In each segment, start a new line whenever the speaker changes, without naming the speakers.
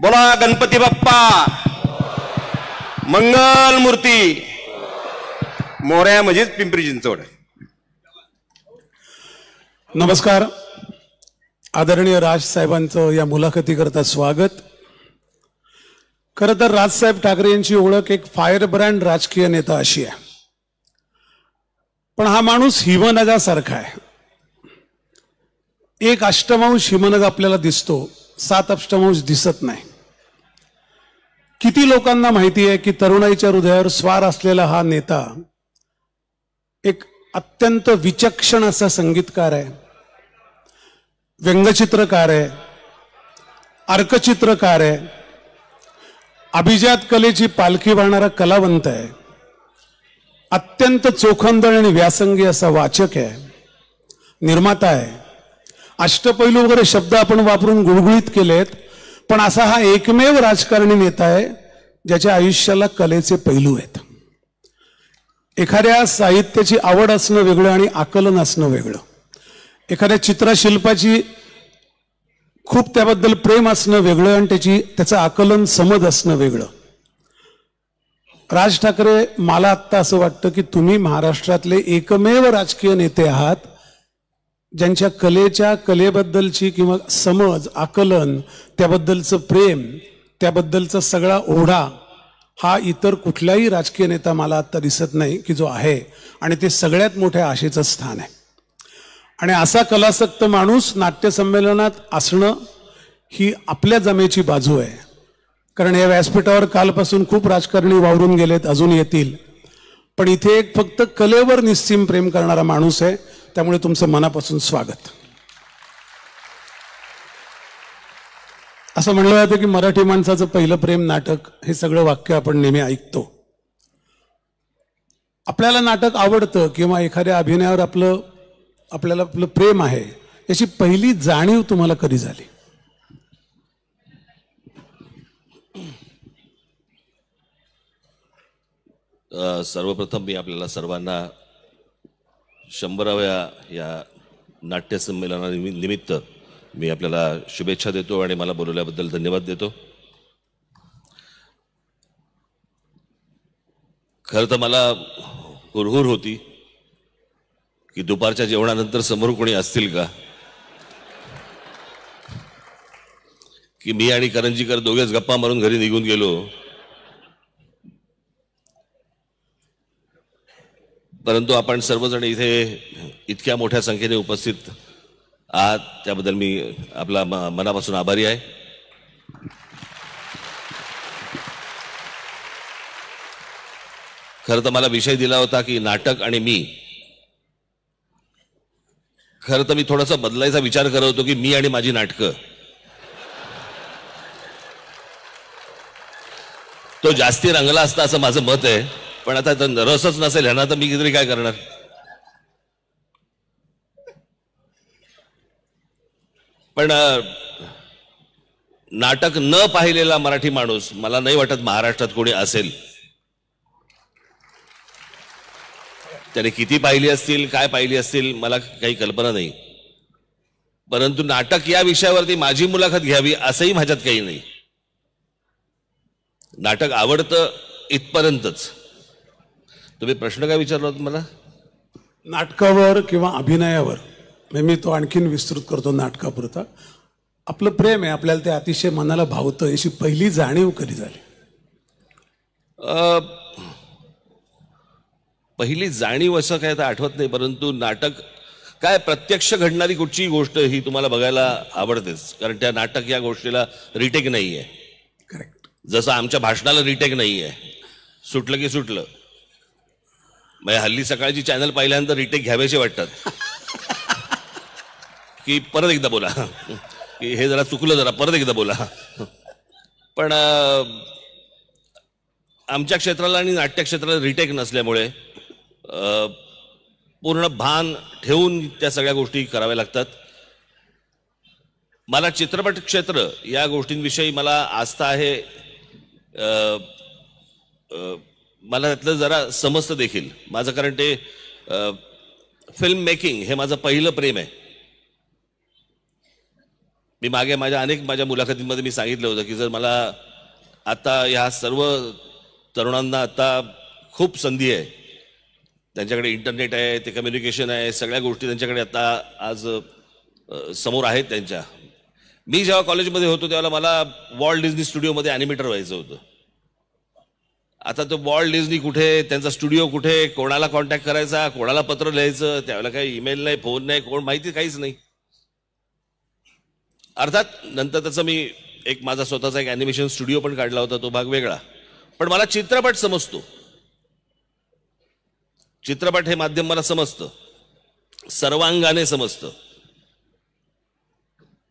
बोला गणपती बाप्पा मंगल मूर्ती मोरया म्हणजेच पिंपरी चिंचवड.
नमस्कार. आदरणीय राज साहेबांचं या मुलाखतीकरता स्वागत. खरं तर राजसाहेब ठाकरे यांची ओळख एक फायर ब्रँड राजकीय नेता अशी आहे, पण हा माणूस हिमनगासारखा आहे. एक अष्टमांश हिमनग आपल्याला दिसतो, 7 अष्टमांश दिसत नाही. किती लोकांना माहिती आहे की तरुणाईच्या हृदयावर स्वार असलेला हा नेता एक अत्यंत विचक्षण असा संगीतकार आहे, व्यंगचित्रकार आहे, अर्कचित्रकार आहे, अभिजात कलेची पालखी वाहणारा कलावंत आहे, अत्यंत चोखंदळ आणि व्यासंगी असा वाचक आहे, निर्माता आहे. अष्टपैलू वगैरे शब्द आपण वापरून गुळगुळीत केलेत, पण असा हा एकमेव राजकारणी नेता आहे ज्याच्या आयुष्याला कलेचे पैलू आहेत. एखाद्या साहित्याची आवड असणं वेगळं आणि आकलन असणं वेगळं. एखाद्या चित्रशिल्पाची खूप त्याबद्दल प्रेम असणं वेगळं आणि त्याचं आकलन समज असणं वेगळं. राज ठाकरे, मला आत्ता असं वाटतं की तुम्ही महाराष्ट्रातले एकमेव राजकीय नेते आहात ज्यांच्या कलेबद्दलची किंवा समज, आकलन, त्याबद्दलचं प्रेम, त्याबद्दलचा सगळा ओढा हा इतर कुठलाही राजकीय नेता मला आत्ता दिसत नाही की जो आहे. आणि ते सगळ्यात मोठ्या आशेचं स्थान आहे. आणि असा कलासक्त माणूस नाट्यसंमेलनात असणं ही आपल्या जमेची बाजू आहे. कारण या व्यासपीठावर कालपासून खूप राजकारणी वावरून गेलेत, अजून येतील. पण इथे एक फक्त कलेवर निस्सीम प्रेम करणारा माणूस आहे. त्यामुळे तुमचं मनापासून स्वागत. असं म्हणलं जातं की मराठी माणसाचं पहिलं प्रेम नाटक, हे सगळं वाक्य आपण नेहमी ऐकतो. आपल्याला नाटक आवडतं किंवा एखाद्या अभिनयावर आपल्याला आपलं प्रेम आहे, याची पहिली जाणीव तुम्हाला कधी झाली?
सर्वप्रथम मी आपल्याला सर्वांना 100व्या या नाट्य संमेलनानिमित्त मी आपल्याला शुभेच्छा देतो आणि मला बोलवल्याबद्दल धन्यवाद देतो. खरं तर मला हुरहुर होती की दुपारच्या जेवणानंतर समोर कोणी असतील का, की मी आणि करंजीकर दोघेच गप्पा मारून घरी निघून गेलो. परंतु आपण सर्वजण इथे इतक्या मोठ्या संख्येने उपस्थित आहात त्याबद्दल मी आपला मनापासून आभारी आहे. खरं तर मला विषय दिला होता की नाटक आणि मी. खरं तर मी थोडासा बदलायचा विचार करत होतो की मी आणि माझी नाटकं, तो जास्ती रंगला असता असं माझं मत आहे. पण आता रसच नसेल ह्यांना तर मी तरी काय करणार. पण नाटक न पाहिलेला मराठी माणूस मला नाही वाटत महाराष्ट्रात कोणी असेल. त्याने किती पाहिली असतील, काय पाहिली असतील, मला काही कल्पना नाही. परंतु नाटक या विषयावरती माझी मुलाखत घ्यावी असंही माझ्यात काही नाही. नाटक आवडतं इथपर्यंतच. तुम्ही प्रश्न काय विचारला होता मला?
नाटकावर किंवा अभिनयावर, मी तो आणखीन विस्तृत करतो नाटकापुरता. आपलं प्रेम आहे, आपल्याला ते अतिशय मनाला भावतं, याची पहिली जाणीव कधी झाली?
पहिली जाणीव असं काय तर आठवत नाही. परंतु नाटक काय, प्रत्यक्ष घडणारी कुठची गोष्ट ही तुम्हाला बघायला आवडतेच. कारण त्या नाटक या गोष्टीला रिटेक नाही आहे.
करेक्ट.
जसं आमच्या भाषणाला रिटेक नाही आहे. सुटलं की सुटलं. म्हणजे हल्ली सकाळची चॅनल पाहिल्यानंतर रिटेक घ्यावेसे वाटतात की परत एकदा बोला, की हे जरा चुकलं, जरा परत एकदा बोला. पण आमच्या क्षेत्राला आणि नाट्य क्षेत्राला रिटेक नसल्यामुळे पूर्ण भान ठेवून त्या सगळ्या गोष्टी कराव्या लागतात. मला चित्रपट क्षेत्र या गोष्टींविषयी मला आस्था आहे. मला त्यातलं जरा समजतं देखील माझं, कारण ते फिल्म मेकिंग हे माझं पहिलं प्रेम आहे. मी मागे माझ्या मुलाखतींमध्ये मी सांगितलं होतं की जर मला आता ह्या सर्व तरुणांना आता खूप संधी आहे, त्यांच्याकडे इंटरनेट आहे, ते कम्युनिकेशन आहे, सगळ्या गोष्टी त्यांच्याकडे आता आज समोर आहेत त्यांच्या. मी जेव्हा कॉलेजमध्ये होतो त्यावेळेला मला वॉल्ट डिझनी स्टुडिओमध्ये ॲनिमेटर व्हायचं होतं. आता तो वॉल्ट डिझनी कुठे, त्यांचा स्टुडिओ कुठे, कोणाला कॉन्टॅक्ट करायचा, कोणाला पत्र लिहायचं, त्यावेळेला काही ईमेल नाही, फोन नाही, कोण माहिती काहीच नाही. अर्थात नंतर त्याचं मी एक माझा स्वतःचा एक ॲनिमेशन स्टुडिओ पण काढला होता, तो भाग वेगळा. पण मला चित्रपट समजतो, चित्रपट हे माध्यम मला समजतं, सर्वांगाने समजतं.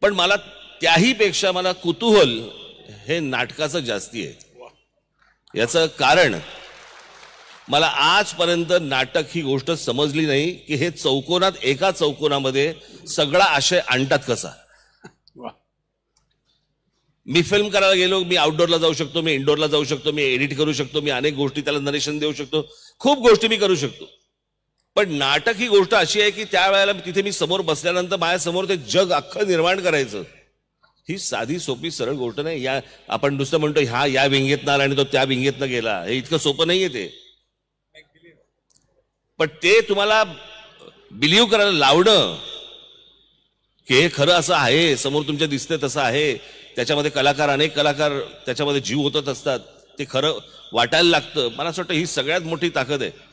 पण मला त्याही पेक्षा मला कुतूहल हे नाटकाचं जास्ती आहे. याचं कारण मला आजपर्यंत नाटक ही गोष्ट समजली नाही की हे चौकोनात, एका चौकोनामध्ये सगळा आशय आणतात कसा. मी फिल्म करायला गेलो, मी आउटडोअरला जाऊ शकतो, मी इंडोरला जाऊ शकतो, मी एडिट करू शकतो, मी अनेक गोष्टी त्याला नरेशन देऊ शकतो, खूप गोष्टी मी करू शकतो. पण नाटक ही गोष्ट अशी आहे की त्यावेळेला तिथे मी समोर बसल्यानंतर माझ्यासमोर ते जग अख्खं निर्माण करायचं ही साधी सोपी सरळ गोष्ट नाही. या आपण नुसतं म्हणतो हा या विंगेतनं आला आणि तो त्या विंगेतनं गेला, हे इतकं सोपं नाहीये ते. पण ते तुम्हाला बिलीव्ह करायला लावणं की हे खरं असं आहे, समोर तुमच्या दिसतंय तसं आहे, त्याच्यामध्ये कलाकार, अनेक कलाकार त्याच्यामध्ये जीव ओतत असतात, ते खरं वाटायला लागतं. मला असं वाटतं ही सगळ्यात मोठी ताकद आहे.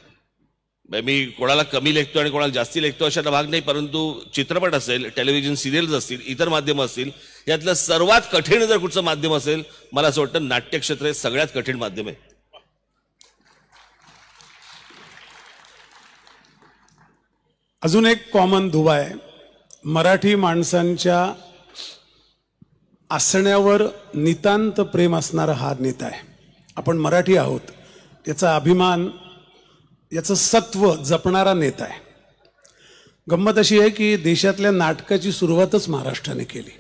मी कोणाला कमी लेखतो आणि कोणाला जास्ती लेखतो अशा भाग नाही, परंतु चित्रपट असेल, टेलिव्हिजन सिरियल्स असतील, इतर माध्यम असतील, यातलं सर्वात कठीण जर कुठचं माध्यम असेल, मला असं वाटतं नाट्यक्षेत्र हे सगळ्यात कठीण माध्यम आहे.
अजून एक कॉमन दुवा आहे, मराठी माणसांच्या असण्यावर नितांत प्रेम असणारा हा नेता आहे. आपण मराठी आहोत याचा अभिमान, याचं सत्व जपणारा नेता आहे. गंमत अशी आहे की देशातल्या नाटकाची सुरुवातच महाराष्ट्राने केली.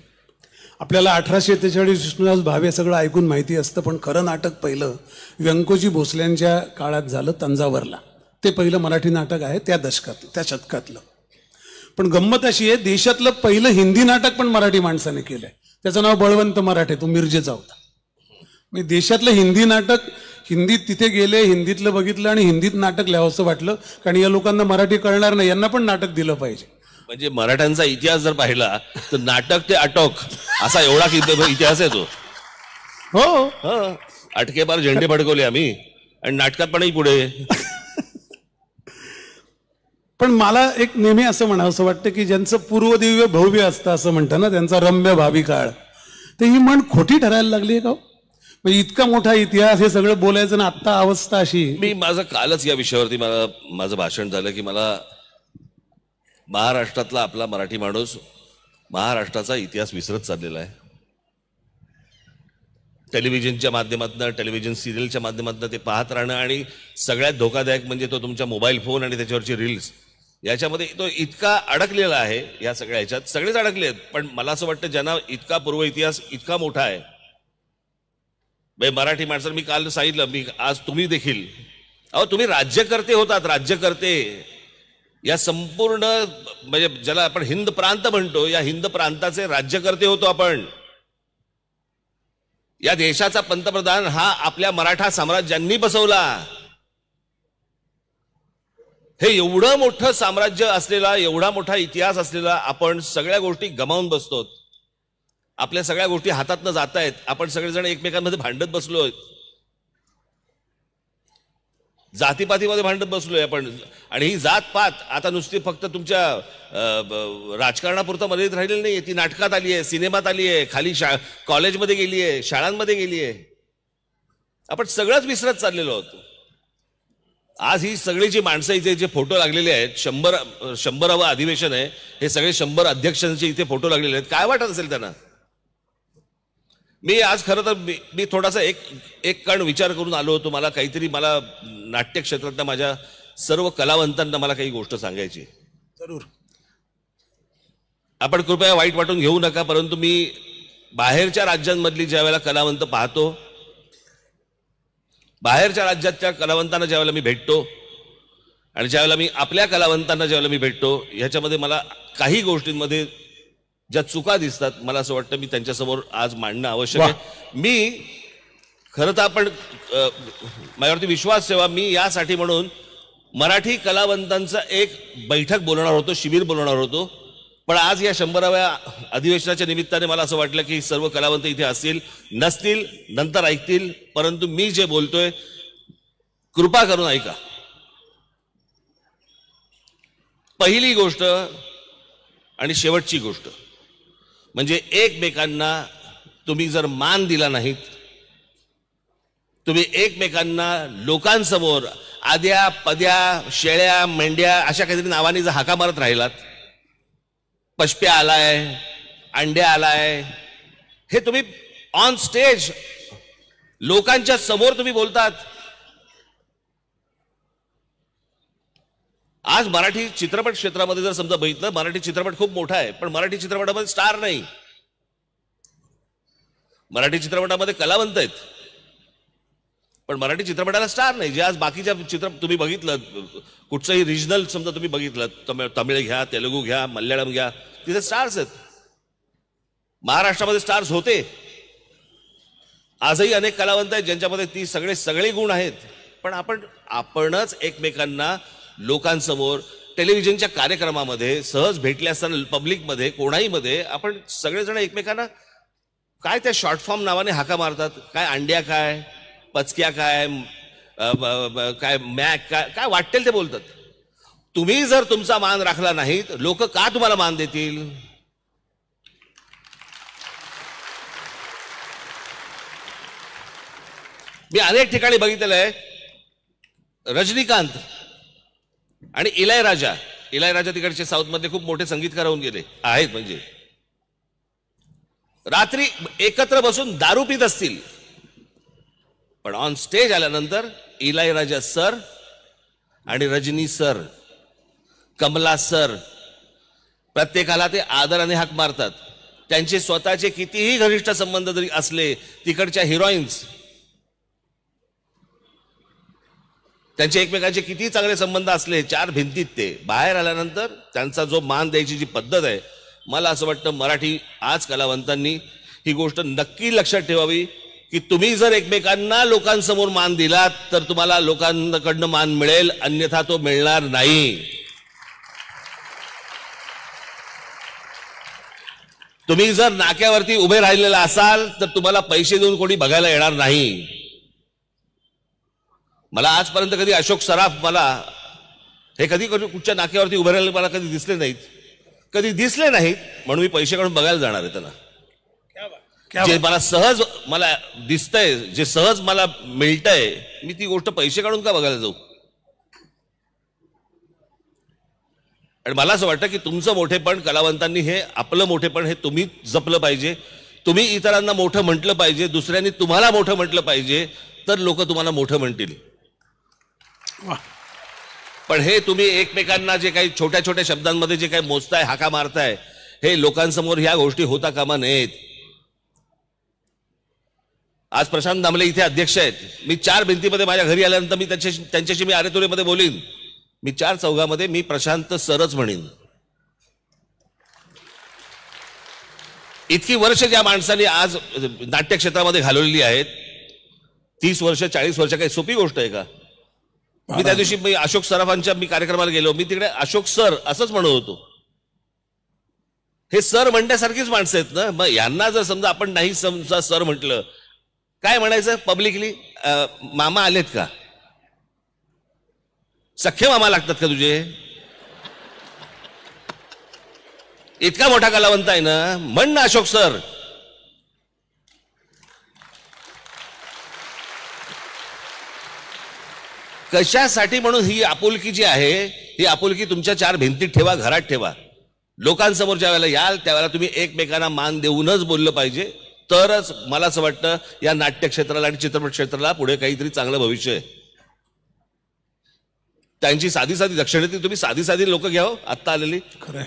आपल्याला 1843 विष्णुदास भावे सगळं ऐकून माहिती असतं, पण खरं नाटक पहिलं व्यंकोजी भोसल्यांच्या काळात झालं तंजावरला. ते पहिलं मराठी नाटक आहे त्या दशकात, त्या शतकातलं. पण गंमत अशी आहे, देशातलं पहिलं हिंदी नाटक पण मराठी माणसाने केलंय. त्याचं नाव बळवंत मराठे, तो मिरजेचा होता. म्हणजे देशातलं हिंदी नाटक, हिंदीत तिथे गेले, हिंदीतलं बघितलं आणि हिंदीत नाटक लिहावंसं वाटलं, कारण या लोकांना मराठी कळणार नाही, यांना पण नाटक दिलं पाहिजे.
म्हणजे मराठ्यांचा इतिहास जर पाहिला तर नाटक ते अटोक असा एवढा इतिहास आहे तो.
हो,
अटके बार झेंडे फडकवले आम्ही आणि नाटकात पणही पुढे.
पण मला एक नेहमी असं म्हणावंसं वाटतं की ज्यांचं पूर्वदिव्य भव्य असतं असं म्हणतं ना, त्यांचा रम्य भावी काळ, तर ही म्हण खोटी ठरायला लागली आहे का? म्हणजे इतका मोठा इतिहास, हे सगळं बोलायचं ना, आत्ता अवस्था अशी.
मी माझं कालच या विषयावरती माझं भाषण झालं की मला महाराष्ट्रातला आपला मराठी माणूस महाराष्ट्राचा इतिहास विसरत चाललेला आहे. टेलिव्हिजनच्या माध्यमातून, टेलिव्हिजन सिरियलच्या माध्यमातून ते पाहत राहणं, आणि सगळ्यात धोकादायक म्हणजे तो तुमच्या मोबाईल फोन आणि त्याच्यावरची रील्स, याच्यामध्ये तो इतका अडकलेला आहे. या सगळ्या ह्याच्यात सगळेच अडकले आहेत. पण मला असं वाटतं ज्यांना इतका पूर्व इतिहास इतका मोठा आहे, मराठी माणसाला मी काल सांगितलं, मी आज तुम्ही देखील, अहो तुम्ही राज्यकर्ते होतात, राज्यकर्ते. या संपूर्ण म्हणजे ज्याला आपण हिंद प्रांत म्हणतो, या हिंद प्रांताचे राज्यकर्ते होतो आपण. या देशाचा पंतप्रधान हा आपल्या मराठा साम्राज्यांनी बसवला. हे एवढं मोठं साम्राज्य असलेला, एवढा मोठा इतिहास असलेला आपण सगळ्या गोष्टी गमावून बसतो. आपल्या सगळ्या गोष्टी हातातनं जात आहेत. आपण सगळेजण एकमेकांमध्ये भांडत बसलोय, जातीपातीमध्ये भांडत बसलोय आपण. आणि ही जातपात आता नुसती फक्त तुमच्या राजकारणापुरता मर्यादित राहिलेली नाही, ती नाटकात आली आहे, सिनेमात आली आहे, खाली कॉलेजमध्ये गेली आहे, शाळांमध्ये गेली आहे. आपण सगळंच विसरत चाललेलो आहोत. आज ही सगळी जी माणसं इथे जे फोटो लागलेले आहेत, 100वे अधिवेशन आहे, हे सगळे 100 अध्यक्षांचे इथे फोटो लागलेले आहेत. काय वाटत असेल त्यांना? मी आज खरं तर मी थोडासा एक कण विचार करून आलो होतो. मला काहीतरी, मला नाट्य क्षेत्रातल्या माझ्या सर्व कलावंतांना मला काही गोष्ट सांगायची.
जरूर.
आपण कृपया वाईट वाटून घेऊ नका, परंतु मी बाहेरच्या राज्यांमधली ज्या वेळेला कलावंत पाहतो, बाहेरच्या राज्याच्या कलावंतांना ज्यावेळेला मी भेटतो आणि ज्यावेळेला मी आपल्या कलावंतांना ज्यावेळेला मी भेटतो, ह्याच्यामध्ये मला काही गोष्टींमध्ये ज्या चुका दिसतात मला असं वाटतं मी त्यांच्यासमोर आज मांडणं आवश्यक आहे. मी खरं तर आपण माझ्यावरती विश्वास ठेवा, मी यासाठी म्हणून मराठी कलावंतांचा एक बैठक बोलवणार होतो, शिबिर बोलवणार होतो. पण आज या 100व्या अधिवेशनाच्या निमित्ताने मला असं वाटलं की सर्व कलावंत इथे असतील, नसतील नंतर ऐकतील, परंतु मी जे बोलतोय कृपा करून ऐका. पहिली गोष्ट आणि शेवटची गोष्ट म्हणजे एकमेकांना तुम्ही जर मान दिला नाहीत, तुम्ही एकमेकांना लोकांसमोर आद्या पद्या शेळ्या मेंढ्या अशा काहीतरी नावाने जर हाका मारत राहिलात, पशप्या आलाय, अंड्या आलाय, हे तुम्ही ऑन स्टेज लोकांच्या समोर तुम्ही बोलतात. आज मराठी चित्रपट क्षेत्रामध्ये जर समजा बघितलं, मराठी चित्रपट खूप मोठा आहे, पण मराठी चित्रपटामध्ये स्टार नाही. मराठी चित्रपटामध्ये कलावंत आहेत, पण मराठी चित्रपटाला स्टार नाही. जे आज बाकीच्या तुम्ही बघितलं, कुठचंही रिजनल समजा तुम्ही बघितलं, तमिळ घ्या, तेलुगू घ्या, मल्याळम घ्या, तिथे स्टार्स आहेत. महाराष्ट्रामध्ये स्टार्स होते, आजही अनेक कलावंत आहेत ज्यांच्यामध्ये ती सगळे गुण आहेत. पण आपणच एकमेकांना लोकांसमोर टेलिव्हिजनच्या कार्यक्रमामध्ये सहज भेटले असताना पब्लिकमध्ये कोणाही मध्ये आपण सगळेजण एकमेकांना काय त्या शॉर्ट फॉर्म नावाने हाका मारतात. काय अंड्या, काय पचक्या, काय मॅक, काय वाटेल ते बोलतात. तुम्ही जर तुमचा मान राखला नाही लोक का तुम्हाला मान देतील. मी अनेक ठिकाणी बघितलेलं आहे, रजनीकांत आणि इलायराजा तिकडचे साऊथ मध्ये खूप मोठे संगीतकार होऊन गेले आहेत, म्हणजे रात्री एकत्र बसून दारू पित असतील, पण ऑन स्टेज आल्यानंतर इलायराजा सर आणि रजनी सर, कमला सर, प्रत्येकाला ते आदराने हाक मारतात. त्यांचे स्वतःचे कितीही घनिष्ठ संबंध जरी असले, तिकडच्या हिरोईन्स त्यांचे एकमेकांचे किती चांगले संबंध असले, चार भिंतीत ते बाहेर आल्यानंतर त्यांचा जो मान द्यायची जी पद्धत आहे, मला असं वाटतं मराठी आज कलावंतांनी ही गोष्ट नक्की लक्षात ठेवावी की तुम्ही जर एकमेकांना लोकांसमोर मान दिलात तर तुम्हाला लोकांकडनं मान मिळेल, अन्यथा तो मिळणार नाही. तुम्ही जर नाक्यावरती उभे राहिलेला असाल तर तुम्हाला पैसे देऊन कोणी बघायला येणार नाही. मला आजपर्यंत कधी अशोक सराफ मला हे कधी कुठच्या नाक्यावरती उभे राहिले मला कधी दिसले नाहीत, म्हणून मी पैसे काढून बघायला जाणार आहे त्यांना. जे मला सहज मला दिसतंय, जे सहज मला मिळतंय, मी ती गोष्ट पैसे काढून का बघायला जाऊ. आणि मला असं वाटतं की तुमचं मोठेपण कलावंतांनी हे आपलं मोठेपण हे तुम्ही जपलं पाहिजे. तुम्ही इतरांना मोठं म्हटलं पाहिजे, दुसऱ्यांनी तुम्हाला मोठं म्हटलं पाहिजे, तर लोक तुम्हाला मोठं म्हणतील. पण हे तुम्ही एकमेकांना जे काही छोट्या छोट्या शब्दांमध्ये जे काही मोजताय, हाका मारताय, हे लोकांसमोर ह्या गोष्टी होता कामा नयेत. आज प्रशांत दामले इथे अध्यक्ष आहेत. मी चार भिंतीमध्ये माझ्या घरी आल्यानंतर मी त्यांच्याशी मी आरेतुरेमध्ये बोलीन. मी चार चौघामध्ये मी प्रशांत सरच म्हणेन. इतकी वर्ष ज्या माणसाने आज नाट्य क्षेत्रामध्ये घालवलेली आहेत, 30 वर्ष 40 वर्ष, काही सोपी गोष्ट आहे का. मी त्या दिवशी मी अशोक सराफांच्या मी कार्यक्रमाला गेलो, मी तिकडे अशोक सर असंच म्हणत होतो. हे सर म्हणण्यासारखीच माणसं आहेत ना. मग यांना जर समजा आपण नाही समजा सर म्हटलं, काय म्हणायचं पब्लिकली, मामा आलेत का, सख्खे मामा लागतात का तुझे. इतका मोठा कलावंत आहे ना, म्हण ना अशोक सर. कशासाठी, म्हणून ही आपुलकी जी आहे, ही आपुलकी तुमच्या चार भिंतीत ठेवा, घरात ठेवा. लोकांसमोर ज्या वेळेला याल त्यावेळेला तुम्ही एकमेकांना मान देऊनच बोललं पाहिजे, तरच मला असं वाटतं या नाट्य क्षेत्राला आणि चित्रपट क्षेत्राला पुढे काहीतरी चांगलं भविष्य आहे. त्यांची साधी दक्षिणेतील तुम्ही साधी लोक घ्या, आत्ता आलेली,
खरंय,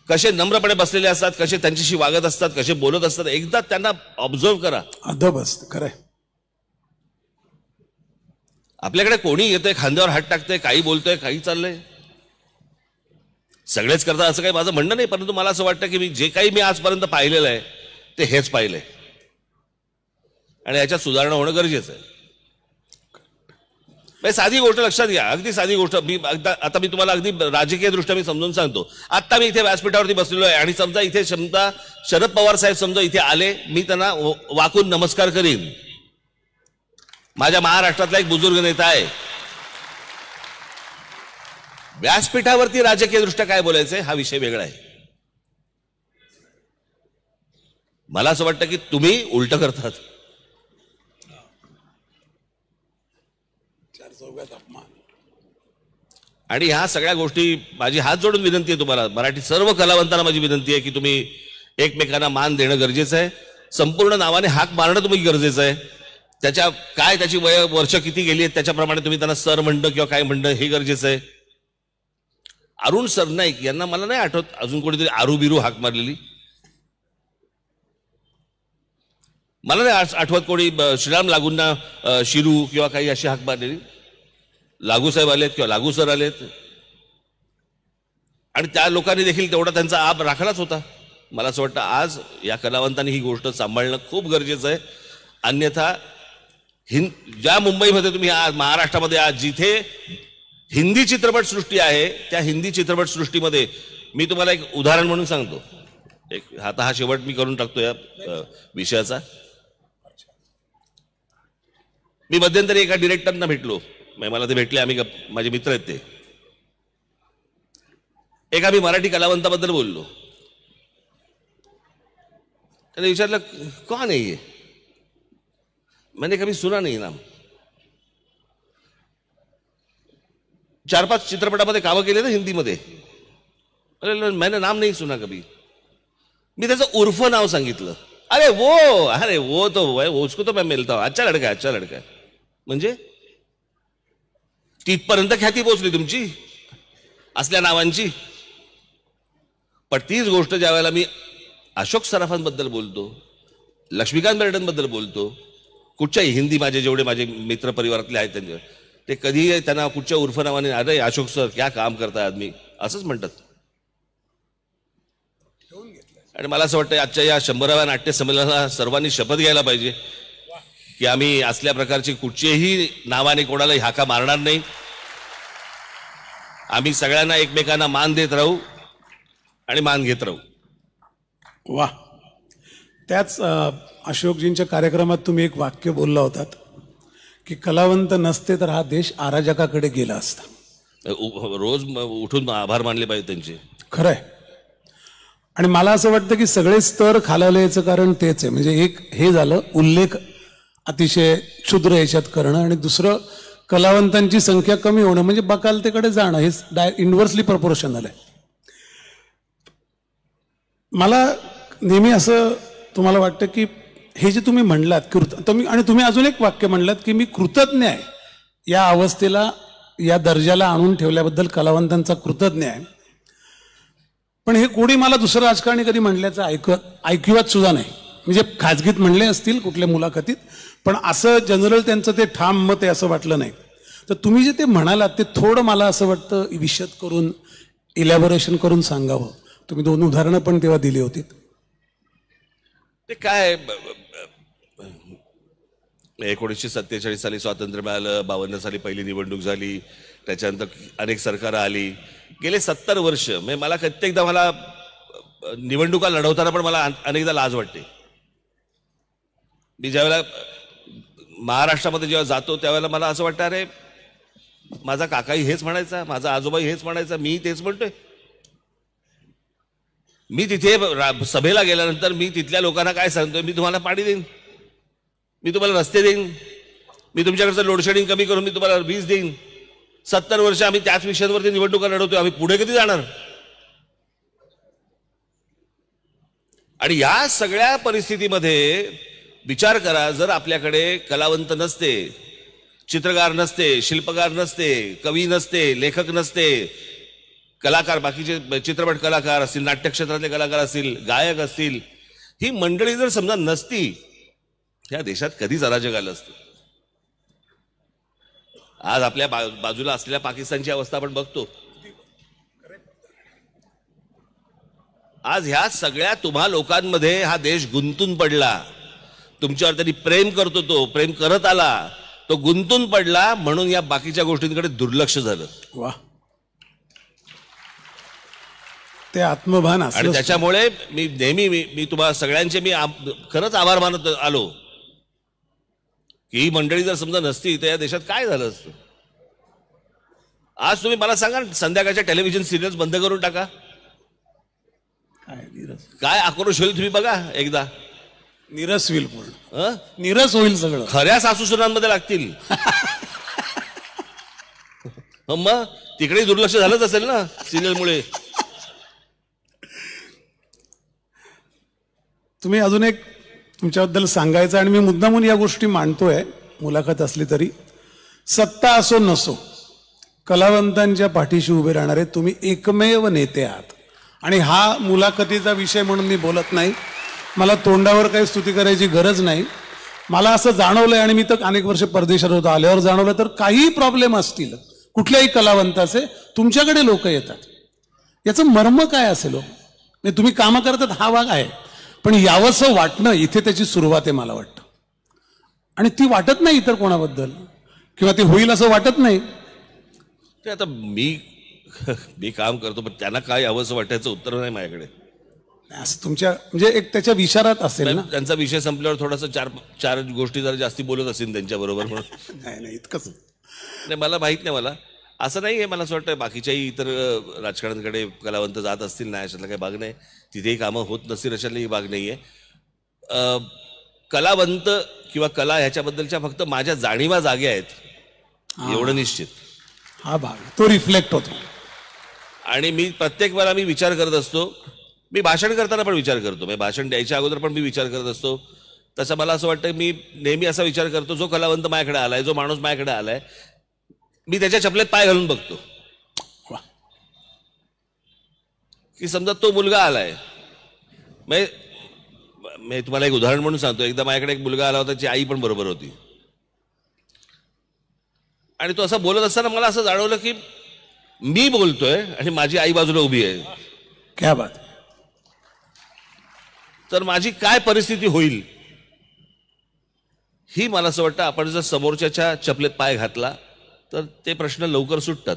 कसे नम्रपणे बसलेले असतात, कसे त्यांच्याशी वागत असतात, कसे बोलत असतात, एकदा त्यांना ऑब्झर्व करा.
अदब असतं, खरंय.
आपल्याकडे कोणी येतंय, खांद्यावर हात टाकतंय, काही बोलतोय, काही चाललंय, सगळेच करतात असं काही माझं म्हणणं नाही, परंतु मला असं वाटतं की जे काही मी आजपर्यंत पाहिलेलं आहे ते हेच पाहिलंय आणि याच्यात सुधारणा होणं गरजेचं आहे. साधी गोष्ट लक्षात घ्या, अगदी साधी गोष्ट. आता मी तुम्हाला अगदी राजकीय दृष्ट्या मी समजून सांगतो. आता मी इथे व्यासपीठावरती बसलेलो आहे आणि समजा इथे शरद पवार साहेब समजा इथे आले, मी त्यांना वाकून नमस्कार करीन. माझ्या महाराष्ट्रातला एक बुजुर्ग नेता आहे. व्यासपीठावरती राजकीय दृष्ट्या काय बोलायचंय हा विषय वेगळा आहे. मला असं वाटतं की तुम्ही उलट करतात. आणि ह्या सगळ्या गोष्टी माझी हात जोडून विनंती आहे तुम्हाला, मराठी सर्व कलावंतांना माझी विनंती आहे की तुम्ही एकमेकांना मान देणं गरजेचं आहे. संपूर्ण नावाने हाक मारणं तुम्ही गरजेचं आहे. त्याच्या काय त्याची वर्ष किती गेली आहेत त्याच्याप्रमाणे तुम्ही त्यांना सर म्हणणं किंवा काय म्हणणं हे गरजेचं आहे. अरुण सरनाईक यांना मला नाही आठवत अजून कोणीतरी आरू बिरू हाक मारलेली. मला नाही आठवत कोणी श्रीराम लागूंना शिरू किंवा काही अशी हाक मारलेली. लागू साहेब आलेत किंवा लागू सर आलेत आणि त्या लोकांनी देखील तेवढा त्यांचा आप राखलाच होता. मला असं वाटतं आज या कलावंतांनी ही गोष्ट सांभाळणं खूप गरजेचं आहे. अन्यथा ज्या मुंबईमध्ये तुम्ही आज महाराष्ट्रामध्ये आज जिथे हिंदी चित्रपट सृष्टी आहे त्या हिंदी चित्रपट सृष्टीमध्ये मी तुम्हाला एक उदाहरण म्हणून सांगतो. आता हा शेवट मी करून टाकतो या विषयाचा. मी मध्यंतरी एका डिरेक्टरना भेटलो, मला ते भेटले, आम्ही माझे मित्र आहेत ते. एक आम्ही मराठी कलावंताबद्दल बोललो. त्याने विचारलं कौन है ये? मैंने कभी सुना नहीं नाम. 4-5 चित्रपटामध्ये कामं केले ना हिंदीमध्ये. अरे मैंने नाम नहीं सुना कभी. मी त्याचं उर्फ नाव सांगितलं. अरे वो तो उसको तो मैं मिलता हूं, अच्छा लड़का है. म्हणजे तिथपर्यंत ख्याती पोहोचली तुमची असल्या नावांची. पण तीच गोष्ट ज्या वेळेला मी अशोक सराफांबद्दल बोलतो, लक्ष्मीकांत बेर्डेंबद्दल बोलतो, कुठच्याही हिंदी माझे जेवढे माझे मित्र परिवारातले आहेत त्यांचे, ते कधी त्यांना कुठच्या उर्फ नावाने अरे अशोक सर क्या काम करताय आदमी असंच म्हणतात. आणि मला असं वाटतं आजच्या या 100व्या नाट्य संमेलनाला सर्वांनी शपथ घ्यायला पाहिजे की आम्ही असल्या प्रकारची कुठचीही नावाने कोणाला हाका मारणार नाही. आम्ही सगळ्यांना एकमेकांना मान देत राहू आणि मान घेत राहू.
वा. त्याच अशोकजींच्या कार्यक्रमात तुम्ही एक वाक्य बोलला होतात की कलावंत नसते तर हा देश अराजकाकडे गेला असता.
रोज उठून आभार मानले पाहिजे त्यांचे.
खरंय. आणि मला असं वाटतं की सगळे स्तर खालावले याचं कारण तेच आहे. म्हणजे एक हे झालं उल्लेख अतिशय क्षुद्र याच्यात करणं आणि दुसरं कलावंतांची संख्या कमी होणं म्हणजे बकालतेकडे जाणं हे इन्व्हर्सली प्रपोर्शनल आहे. मला नेहमी असं तुम्हाला वाटतं की हे जे तुम्ही म्हणलात आणि तुम्ही अजून एक वाक्य म्हणलात की मी कृतज्ञ आहे या अवस्थेला या दर्जाला आणून ठेवल्याबद्दल कलावंतांचा कृतज्ञ आहे. पण हे कोणी मला दुसरं राजकारणी कधी म्हणल्याचं ऐकिवात सुद्धा नाही. म्हणजे खाजगीत म्हणले असतील कुठल्या मुलाखतीत, पण असं जनरल त्यांचं ते ठाम मत आहे असं वाटलं नाही. तर तुम्ही जे ते म्हणालात ते थोडं मला असं वाटतं विशद करून इलॅबोरेशन करून सांगावं. तुम्ही 2 उदाहरणं पण तेव्हा दिली होती.
ते काय 1947 साली स्वातंत्र्य मिळालं, 52 साली पहिली निवडणूक झाली, त्याच्यानंतर अनेक सरकारं आली. गेले 70 वर्ष मला कित्येकदा मला निवडणुका लढवताना पण मला अनेकदा लाज वाटते. मी ज्यावेळेला महाराष्ट्रामध्ये जेव्हा जातो त्यावेळेला मला असं वाटतं अरे माझा काकाही हेच म्हणायचा, माझा आजोबाही हेच म्हणायचा, मी तेच म्हणतोय. मी तिथे सभेला गेल्यानंतर मी तिथल्या लोकांना काय सांगतोय, मी तुम्हाला पाणी देईन, मी तुम्हाला रस्ते देईन, मी तुमच्याकडचं लोडशेडिंग कमी करून मी तुम्हाला वीज देईन. 70 वर्ष आम्ही त्याच विषयांवरती निवडणुका लढवतोय. आम्ही पुढे कधी जाणार? आणि या सगळ्या परिस्थितीमध्ये विचार करा, जर आपल्याकडे कलावंत नसते, चित्रकार नसते, शिल्पकार नसते, कवी नसते, लेखक नसते, कलाकार बाकीचे चित्रपट कलाकार असतील, नाट्य क्षेत्रातले कलाकार असतील, गायक असतील, ही मंडळी जर समजा नसती या देशात कधीच अराजक आलं असतं. आज आपल्या बाजूला असलेल्या पाकिस्तानची अवस्था आपण बघतो. आज ह्या सगळ्या तुम्हा लोकांमध्ये हा देश गुंतून पडला. तुमच्यावर त्यांनी प्रेम करतो, तो प्रेम करत आला, तो गुंतून पडला, म्हणून या बाकीच्या गोष्टींकडे दुर्लक्ष झालं.
वा, ते आत्मभान
आणि
असलं.
त्याच्यामुळे मी नेहमी मी तुम्हाला सगळ्यांचे खरंच आभार मानत आलो की ही मंडळी जर समजा नसती तर या देशात काय झालं असतं. आज तुम्ही मला सांगा, संध्याकाळच्या टेलिव्हिजन सिरियल्स बंद करून टाका,
काय नीरस,
काय आक्रोश होईल तुम्ही बघा एकदा.
नीरस होईल पूर्ण,
हं?
नीरस होईल सगळं.
खऱ्या सासूसुरांमध्ये लागतील. मग तिकडे दुर्लक्ष झालंच असेल ना सिरियलमुळे.
तुम्ही अजून एक तुमच्याबद्दल सांगायचं, आणि मी मुद्दामून या गोष्टी मांडतोय मुलाखत असली तरी. सत्ता असो नसो, कलावंतांच्या पाठीशी उभे राहणारे तुम्ही एकमेव नेते आहात. आणि हा मुलाखतीचा विषय म्हणून मी बोलत नाही, मला तोंडावर काही स्तुती करायची गरज नाही. मला असं जाणवलंय, आणि मी तर अनेक वर्ष परदेशात होतो, आल्यावर जाणवलं, तर काही प्रॉब्लेम असतील कुठल्याही कलावंताचे, तुमच्याकडे लोक येतात. याचं मर्म काय असेल? म्हणजे तुम्ही कामं करतात हा भाग आहे, पण यावंसं वाटणं इथे त्याची सुरुवात आहे मला वाटतं. आणि ती वाटत नाही इतर कोणाबद्दल, किंवा ते होईल असं वाटत नाही.
ते आता मी काम करतो, पण त्यांना काय हवं असं वाटायचं उत्तर नाही माझ्याकडे.
असं तुमच्या म्हणजे एक त्याच्या विचारात असेल ना.
त्यांचा विषय संपल्यावर थोडासा चार गोष्टी जरा जास्ती बोलत असतील त्यांच्या बरोबर म्हणून.
नाही इतकंच
नाही, मला माहित नाही. मला असं नाही आहे, मला असं वाटतं बाकीच्याही इतर राजकारणाकडे कलावंत जात असतील ना, अशातला काही भाग नाही. तिथेही कामं होत नसतील अशातलाही भाग नाही आहे. कलावंत किंवा कला ह्याच्याबद्दलच्या फक्त माझ्या जाणीवा जाग्या आहेत एवढं निश्चित.
हा भाग तो रिफ्लेक्ट होतो.
आणि मी प्रत्येक वेळा मी विचार करत असतो, मी भाषण करताना पण विचार करतो, मी भाषण द्यायच्या अगोदर पण मी विचार करत असतो. तसं मला असं वाटतं, मी नेहमी असा विचार करतो, जो कलावंत माझ्याकडे आलाय, जो माणूस माझ्याकडे आलाय, मी त्याच्या चपलेत पाय घालून बघतो. की समजा तो मुलगा आलाय, मी तुम्हाला एक उदाहरण म्हणून सांगतो. एकदा माझ्याकडे एक मुलगा आला होता, त्याची आई पण बरोबर होती, आणि तो असं बोलत असताना मला असं जाणवलं की मी बोलतोय आणि माझी आई बाजूला उभी आहे.
क्या बात.
तर माझी काय परिस्थिती होईल ही मला असं वाटतं, आपण जर समोरच्याच्या चपलेत पाय घातला तर ते प्रश्न लवकर सुटतात.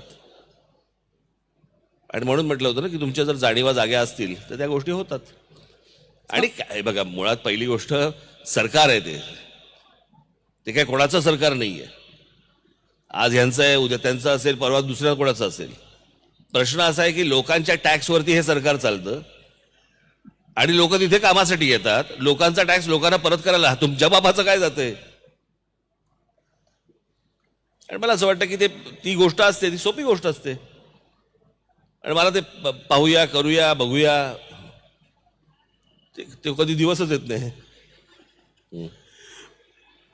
आणि म्हणून म्हटलं होतं ना की तुमच्या जर जाणीवा जाग्या असतील तर त्या गोष्टी होतात. आणि काय बघा, मुळात पहिली गोष्ट सरकार आहे, ते काय कोणाचं सरकार नाहीये. आज ह्यांचं आहे, उद्या त्यांचं असेल, परवा दुसऱ्या कोणाचं असेल. प्रश्न असा आहे की लोकांच्या टॅक्सवरती हे सरकार चालतं, आणि लोक तिथे कामासाठी येतात. लोकांचा टॅक्स लोकांना परत करायला तुमच्या बाबाचं काय जातंय? आणि मला असं वाटतं की ती गोष्ट असते, ती सोपी गोष्ट असते. आणि मला ते पाहूया, करूया, बघूया, ते कधी दिवसच येत नाही.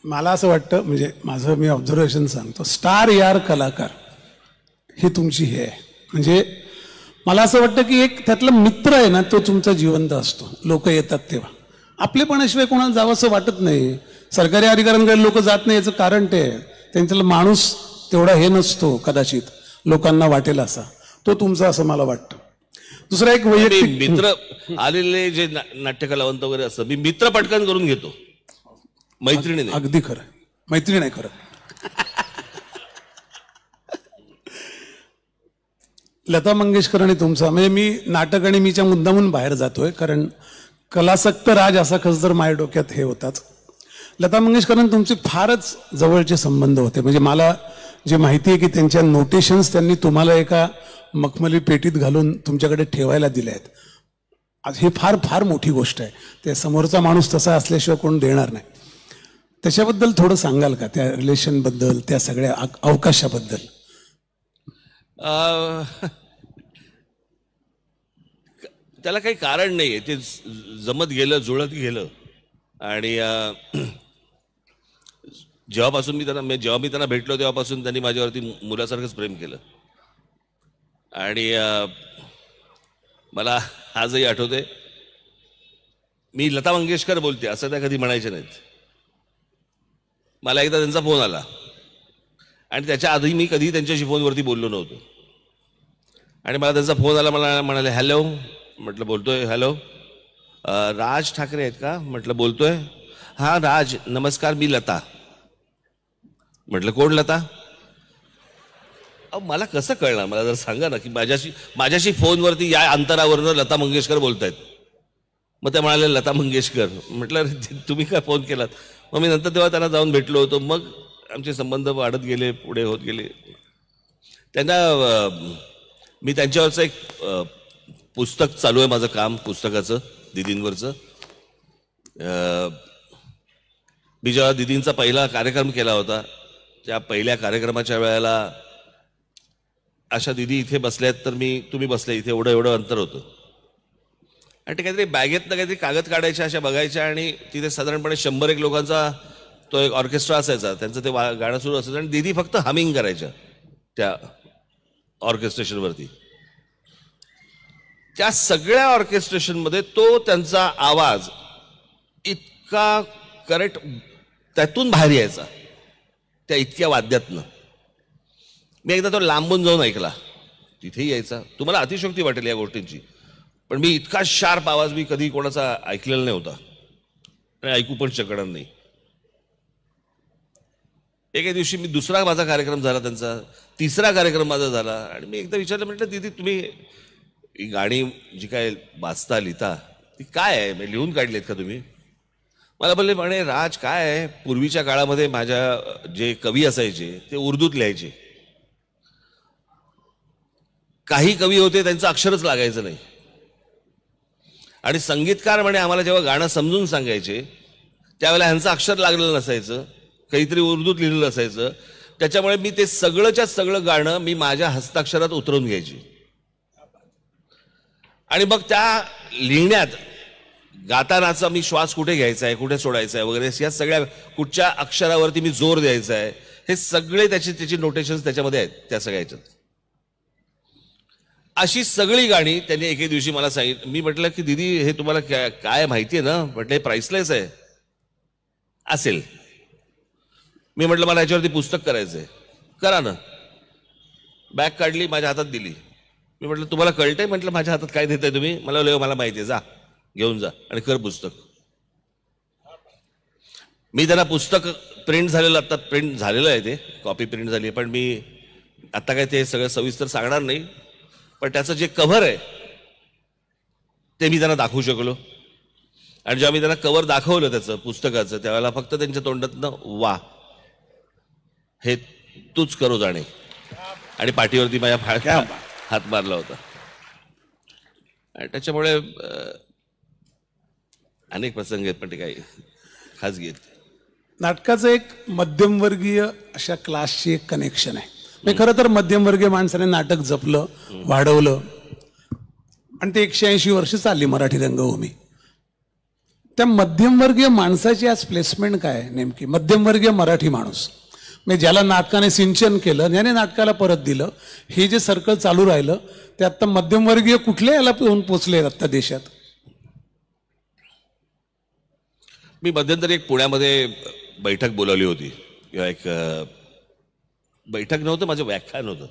मला असं वाटतं, म्हणजे माझं मी ऑब्झर्वेशन सांगतो, स्टार यार कलाकार हे तुमची हे आहे. म्हणजे मला असं वाटतं की एक त्यातला मित्र आहे ना, तो तुमचा जिवंत असतो. लोक येतात तेव्हा आपलेपणाशिवाय कोणाला जावं असं वाटत नाही. सरकारी अधिकाऱ्यांकडे लोक जात नाही, याचं कारण ते आहे, त्यांच्याला माणूस तेवढा हे नसतो कदाचित लोकांना वाटेल असा, तो तुमचा असं मला वाटतं. दुसरा एक वैयक्तिक
मित्र आलेले जे नाट्य कलावंत वगैरे असतं, मी मित्र पटकन करून घेतो, मैत्रिणी नाही.
अगदी खरं, मैत्री नाही खरं. लता मंगेशकर आणि तुमचा, म्हणजे मी नाटक आणि मीच्या मुद्दामून बाहेर जातोय, कारण कलासक्त राज असा खस तर माझ्या डोक्यात हे होताच. लता मंगेशकरांनी तुमचे फारच जवळचे संबंध होते. म्हणजे मला जे माहिती आहे की त्यांच्या नोटेशन्स त्यांनी तुम्हाला एका मखमली पेटीत घालून तुमच्याकडे ठेवायला दिल्या आहेत. आज हे फार फार मोठी गोष्ट आहे. ते समोरचा माणूस तसा असल्याशिवाय कोण देणार नाही. त्याच्याबद्दल थोडं सांगाल का, त्या रिलेशनबद्दल, त्या सगळ्या अवकाशाबद्दल?
त्याला काही कारण नाहीये, ते जमत गेलं, जुळत गेलं. आणि जेव्हा मी त्यांना भेटलो तेव्हापासून त्यांनी माझ्यावरती मुलासारखंच प्रेम केलं. आणि मला आजही आठवते, मी लता मंगेशकर बोलते असं त्या कधी म्हणायचे नाहीत. मला एकदा त्यांचा फोन आला, आणि त्याच्या आधी मी कधी त्यांच्याशी फोनवरती बोललो नव्हतो. आणि मला त्यांचा फोन आला, मला म्हणाले हॅलो. म्हटलं बोलतोय. हॅलो, राज ठाकरे आहेत का? म्हटलं बोलतोय. हां राज, नमस्कार, मी लता. म्हटलं कोण लता? मला कसं कळणार, मला जर सांगा ना, की माझ्याशी फोनवरती या अंतरावरनं लता मंगेशकर बोलतायत. मग ते म्हणाले लता मंगेशकर. म्हटलं अरे तुम्ही काय फोन केलात? मग मी नंतर तेव्हा त्यांना जाऊन भेटलो होतो. मग आमचे संबंध वाढत गेले, पुढे होत गेले. त्यांना मी त्यांच्यावरचं एक पुस्तक चालू आहे माझं काम, पुस्तकाचं, दीदींवरचं. मी जेव्हा दीदींचा पहिला कार्यक्रम केला होता, त्या पहिल्या कार्यक्रमाच्या वेळेला अशा दीदी इथे बसल्यात, तर तुम्ही बसले इथे, एवढं अंतर होतं. आणि ते काहीतरी बॅगेतनं काहीतरी कागद काढायच्या, अशा बघायच्या, आणि तिथे साधारणपणे 100-1 लोकांचा तो एक ऑर्केस्ट्रा असायचा. त्यांचं ते गाणं सुरू असायचं आणि दीदी फक्त हमिंग करायच्या त्या ऑर्केस्ट्रेशनवरती. त्या सगळ्या ऑर्केस्ट्रेशनमध्ये तो त्यांचा आवाज इतका करेक्ट त्यातून बाहेर यायचा, त्या इतक्या वाद्यातनं. मी एकदा तो लांबून जाऊन ऐकला, तिथेही यायचा. तुम्हाला अतिशयोक्ती वाटेल या गोष्टींची, पण मी इतका शार्प आवाज मी कधी कोणाचा ऐकलेला नाही होता आणि ऐकू पण शकणार नाही. एके दिवशी मी दुसरा माझा कार्यक्रम झाला, त्यांचा तिसरा कार्यक्रम माझा झाला, आणि मी एकदा विचारलं, म्हटलं दीदी तुम्ही ही गाणी जी काय वाचता लिहिता ती काय आहे, म्हणजे लिहून काढलीत का तुम्ही? मला बोलले, म्हणे राज काय आहे, पूर्वीच्या काळामध्ये माझ्या जे कवी असायचे ते उर्दूत लिहायचे. काही कवी होते त्यांचं अक्षरच लागायचं नाही, आणि संगीतकार म्हणे आम्हाला जेव्हा गाणं समजून सांगायचे त्यावेळेला ह्यांचं अक्षर लागलेलं नसायचं, काहीतरी उर्दूत लिहिलेलं असायचं. त्याच्यामुळे मी ते सगळंच्या सगळं गाणं मी माझ्या हस्ताक्षरात उतरवून घ्यायची, आणि मग त्या लिहिण्यात गातानाचा मी श्वास कुठे घ्यायचा आहे, कुठे सोडायचा आहे वगैरे, या सगळ्या कुठच्या अक्षरावरती मी जोर द्यायचा आहे, हे सगळे त्याची नोटेशन्स त्याच्यामध्ये आहेत त्या सगळ्याच्यात. अशी सगळी गाणी त्यांनी एके दिवशी मला सांगितलं. मी म्हटलं की दीदी हे तुम्हाला काय माहिती आहे ना? म्हटलं हे प्राइसलेस आहे. असेल. मी म्हटलं मला याच्यावरती पुस्तक करायचंय. करा ना. बॅग काढली, माझ्या हातात दिली. मी म्हटलं तुम्हाला कळतंय? म्हटलं माझ्या हातात काय देताय तुम्ही? मला माहिती आहे, जा घेऊन जा आणि कर पुस्तक. मी त्यांना पुस्तक प्रिंट झालेलं, आता प्रिंट झालेलं आहे, ते कॉपी प्रिंट झाली आहे, पण मी आता काय ते सगळं सविस्तर सांगणार नाही. पण त्याचं जे कव्हर आहे ते मी त्यांना दाखवू शकलो, आणि जेव्हा मी त्यांना कव्हर दाखवलं त्याचं पुस्तकाचं, त्यावेळेला फक्त त्यांच्या तोंडातनं वा, हे तूच करो जाणे, आणि पाठीवरती माझ्या हात मारला होता. आणि त्याच्यामुळे अनेक प्रसंग आहेत, पण ते काही खाजगी आहेत.
नाटकाचं एक मध्यमवर्गीय अशा क्लासची एक कनेक्शन आहे. म्हणजे खरं तर मध्यमवर्गीय माणसाने नाटक जपलं, वाढवलं, आणि ते 180 वर्ष चालली मराठी रंगभूमी. त्या मध्यमवर्गीय माणसाची आज प्लेसमेंट काय आहे नेमकी? मध्यमवर्गीय मराठी माणूस, म्हणजे ज्याला नाटकाने सिंचन केलं, ज्याने नाटकाला परत दिलं, हे जे सर्कल चालू राहिलं, ते आता मध्यमवर्गीय कुठल्या याला पोचले आता देशात?
मी मध्यंतरी एक पुण्यामध्ये बैठक बोलावली होती, किंवा एक बैठक नव्हतं, माझं व्याख्यान होतं,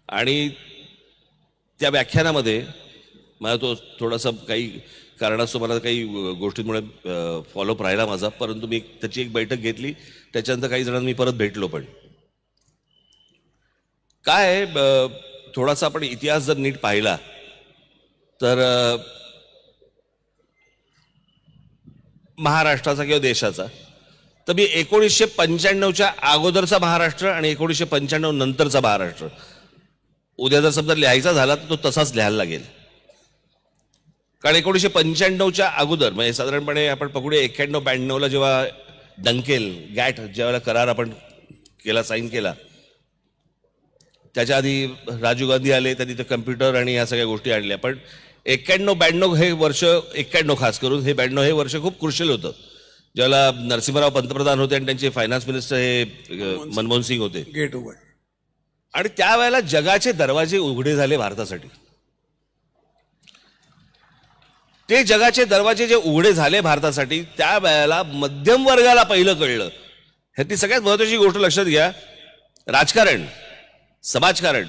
आणि त्या व्याख्यानामध्ये मला तो थोडासा काही कारणास्तव मला काही गोष्टींमुळे फॉलोअप राहिला माझा, परंतु मी त्याची एक बैठक घेतली. त्याच्यानंतर काही जणांना मी परत भेटलो. पण काय थोडासा आपण इतिहास जर नीट पाहिला तर महाराष्ट्राचा किंवा देशाचा, तर मी 1995च्या अगोदरचा महाराष्ट्र आणि 1995 नंतरचा महाराष्ट्र उद्या जर समजा लिहायचा झाला तर तो तसाच लिहायला लागेल. कारण 1995च्या अगोदर म्हणजे साधारणपणे आपण पकडूया 91-92ला जेव्हा डंकेल गॅट ज्यावेळेला करार आपण केला, साईन केला, त्याच्या आधी राजीव गांधी आले, त्यांनी ते कम्प्युटर आणि ह्या सगळ्या गोष्टी आणल्या. पण 91-92 हे वर्ष, 91 खास करून हे 92 हे वर्ष खूप क्रुशियल होतं, ज्यावेळेला नरसिंहराव पंतप्रधान होते आणि त्यांचे फायनान्स मिनिस्टर हे मनमोहन सिंग होते.
गेट उघड.
आणि त्यावेळेला जगाचे दरवाजे उघडे झाले भारतासाठी. ते जगाचे दरवाजे जे उघडे झाले भारतासाठी, त्यावेळेला मध्यम वर्गाला पहिलं कळलं. ह्यातली सगळ्यात महत्वाची गोष्ट लक्षात घ्या, राजकारण, समाजकारण,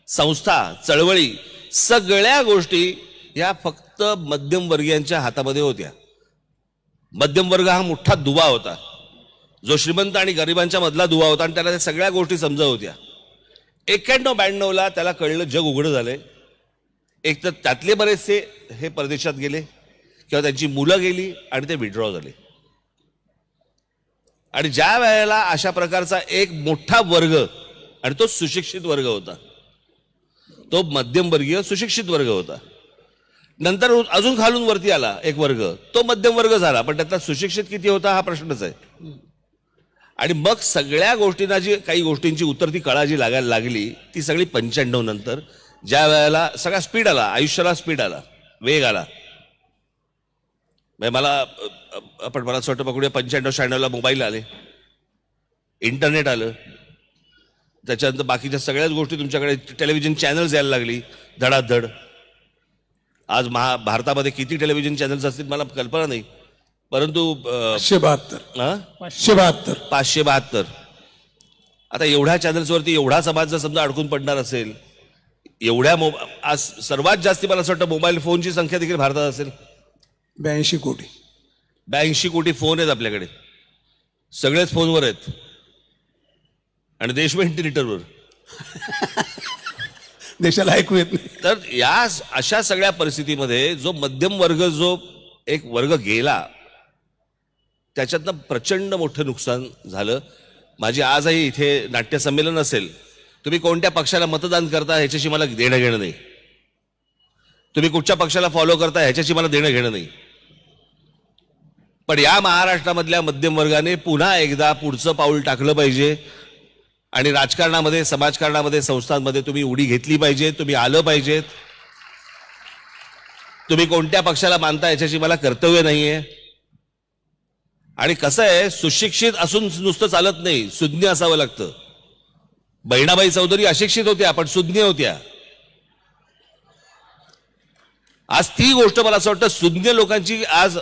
संस्था, चळवळी सगळ्या गोष्टी या फक्त मध्यमवर्गीयांच्या हातामध्ये होत्या. मध्यमवर्ग हा मोठा दुवा होता, जो श्रीमंत आणि गरिबांच्या मधला दुवा होता, आणि त्याला त्या सगळ्या गोष्टी समजत होत्या. 91-92ला त्याला कळलं जग उघडं झालंय. एक तर त्यातले बरेचसे हे परदेशात गेले किंवा त्यांची मुलं गेली आणि ते विड्रॉ झाले. आणि ज्या वेळेला अशा प्रकारचा एक मोठा वर्ग, आणि तो सुशिक्षित वर्ग होता, तो मध्यमवर्गीय सुशिक्षित वर्ग होता. नंतर अजून खालून वरती आला एक वर्ग, तो मध्यम वर्ग झाला, पण त्यातला सुशिक्षित किती होता हा प्रश्नच आहे. आणि मग सगळ्या गोष्टींना जी काही गोष्टींची उतरती कळा जी लागायला लागली ती सगळी 95 नंतर, ज्या वेळेला सगळा स्पीड आला, आयुष्याला स्पीड आला, वेग आला. मला असं वाटतं पकडूया 95-96ला मोबाईल आले, इंटरनेट आलं, त्याच्यानंतर बाकीच्या सगळ्याच गोष्टी तुमच्याकडे, टेलिव्हिजन चॅनल्स यायला लागली धडाधड. आज भारतामध्ये किती टेलिव्हिजन चॅनल्स असतील मला कल्पना नाही, परंतु 572. आता एवढ्या चॅनल्सवरती एवढा समाज जर समजा अडकून पडणार असेल, एवढ्या आज सर्वात जास्ती मला असं वाटतं मोबाईल फोनची संख्या देखील भारतात असेल
82 कोटी.
82 कोटी फोन आहेत आपल्याकडे, सगळेच फोनवर आहेत, आणि देश व्हेंटिलेटरवर.
देशाला ऐकू येत नाही.
तर या अशा सगळ्या परिस्थितीमध्ये जो मध्यम वर्ग, जो एक वर्ग गेला, त्याच्यातनं प्रचंड मोठं नुकसान झालं. माझी आजही इथे नाट्यसंमेलन असेल, तुम्ही कोणत्या पक्षाला मतदान करता ह्याच्याशी मला देणं घेणं नाही, तुम्ही कुठच्या पक्षाला फॉलो करता ह्याच्याशी मला देणं घेणं नाही, पण या महाराष्ट्रामधल्या मध्यम वर्गाने पुन्हा एकदा पुढचं पाऊल टाकलं पाहिजे. आणि राजकारणामध्ये, समाजकारणामध्ये, संस्थांमध्ये तुम्ही उडी घेतली पाहिजे, तुम्ही आलं पाहिजेत. तुम्ही कोणत्या पक्षाला मानता याच्याशी मला कर्तव्य नाहीये. आणि कसं आहे, सुशिक्षित असून नुसतं चालत नाही, सुज्ञ असावं लागतं. बहिणाबाई चौधरी अशिक्षित होत्या पण सुज्ञ होत्या. आज ती गोष्ट मला असं वाटतं सुज्ञ लोकांची आज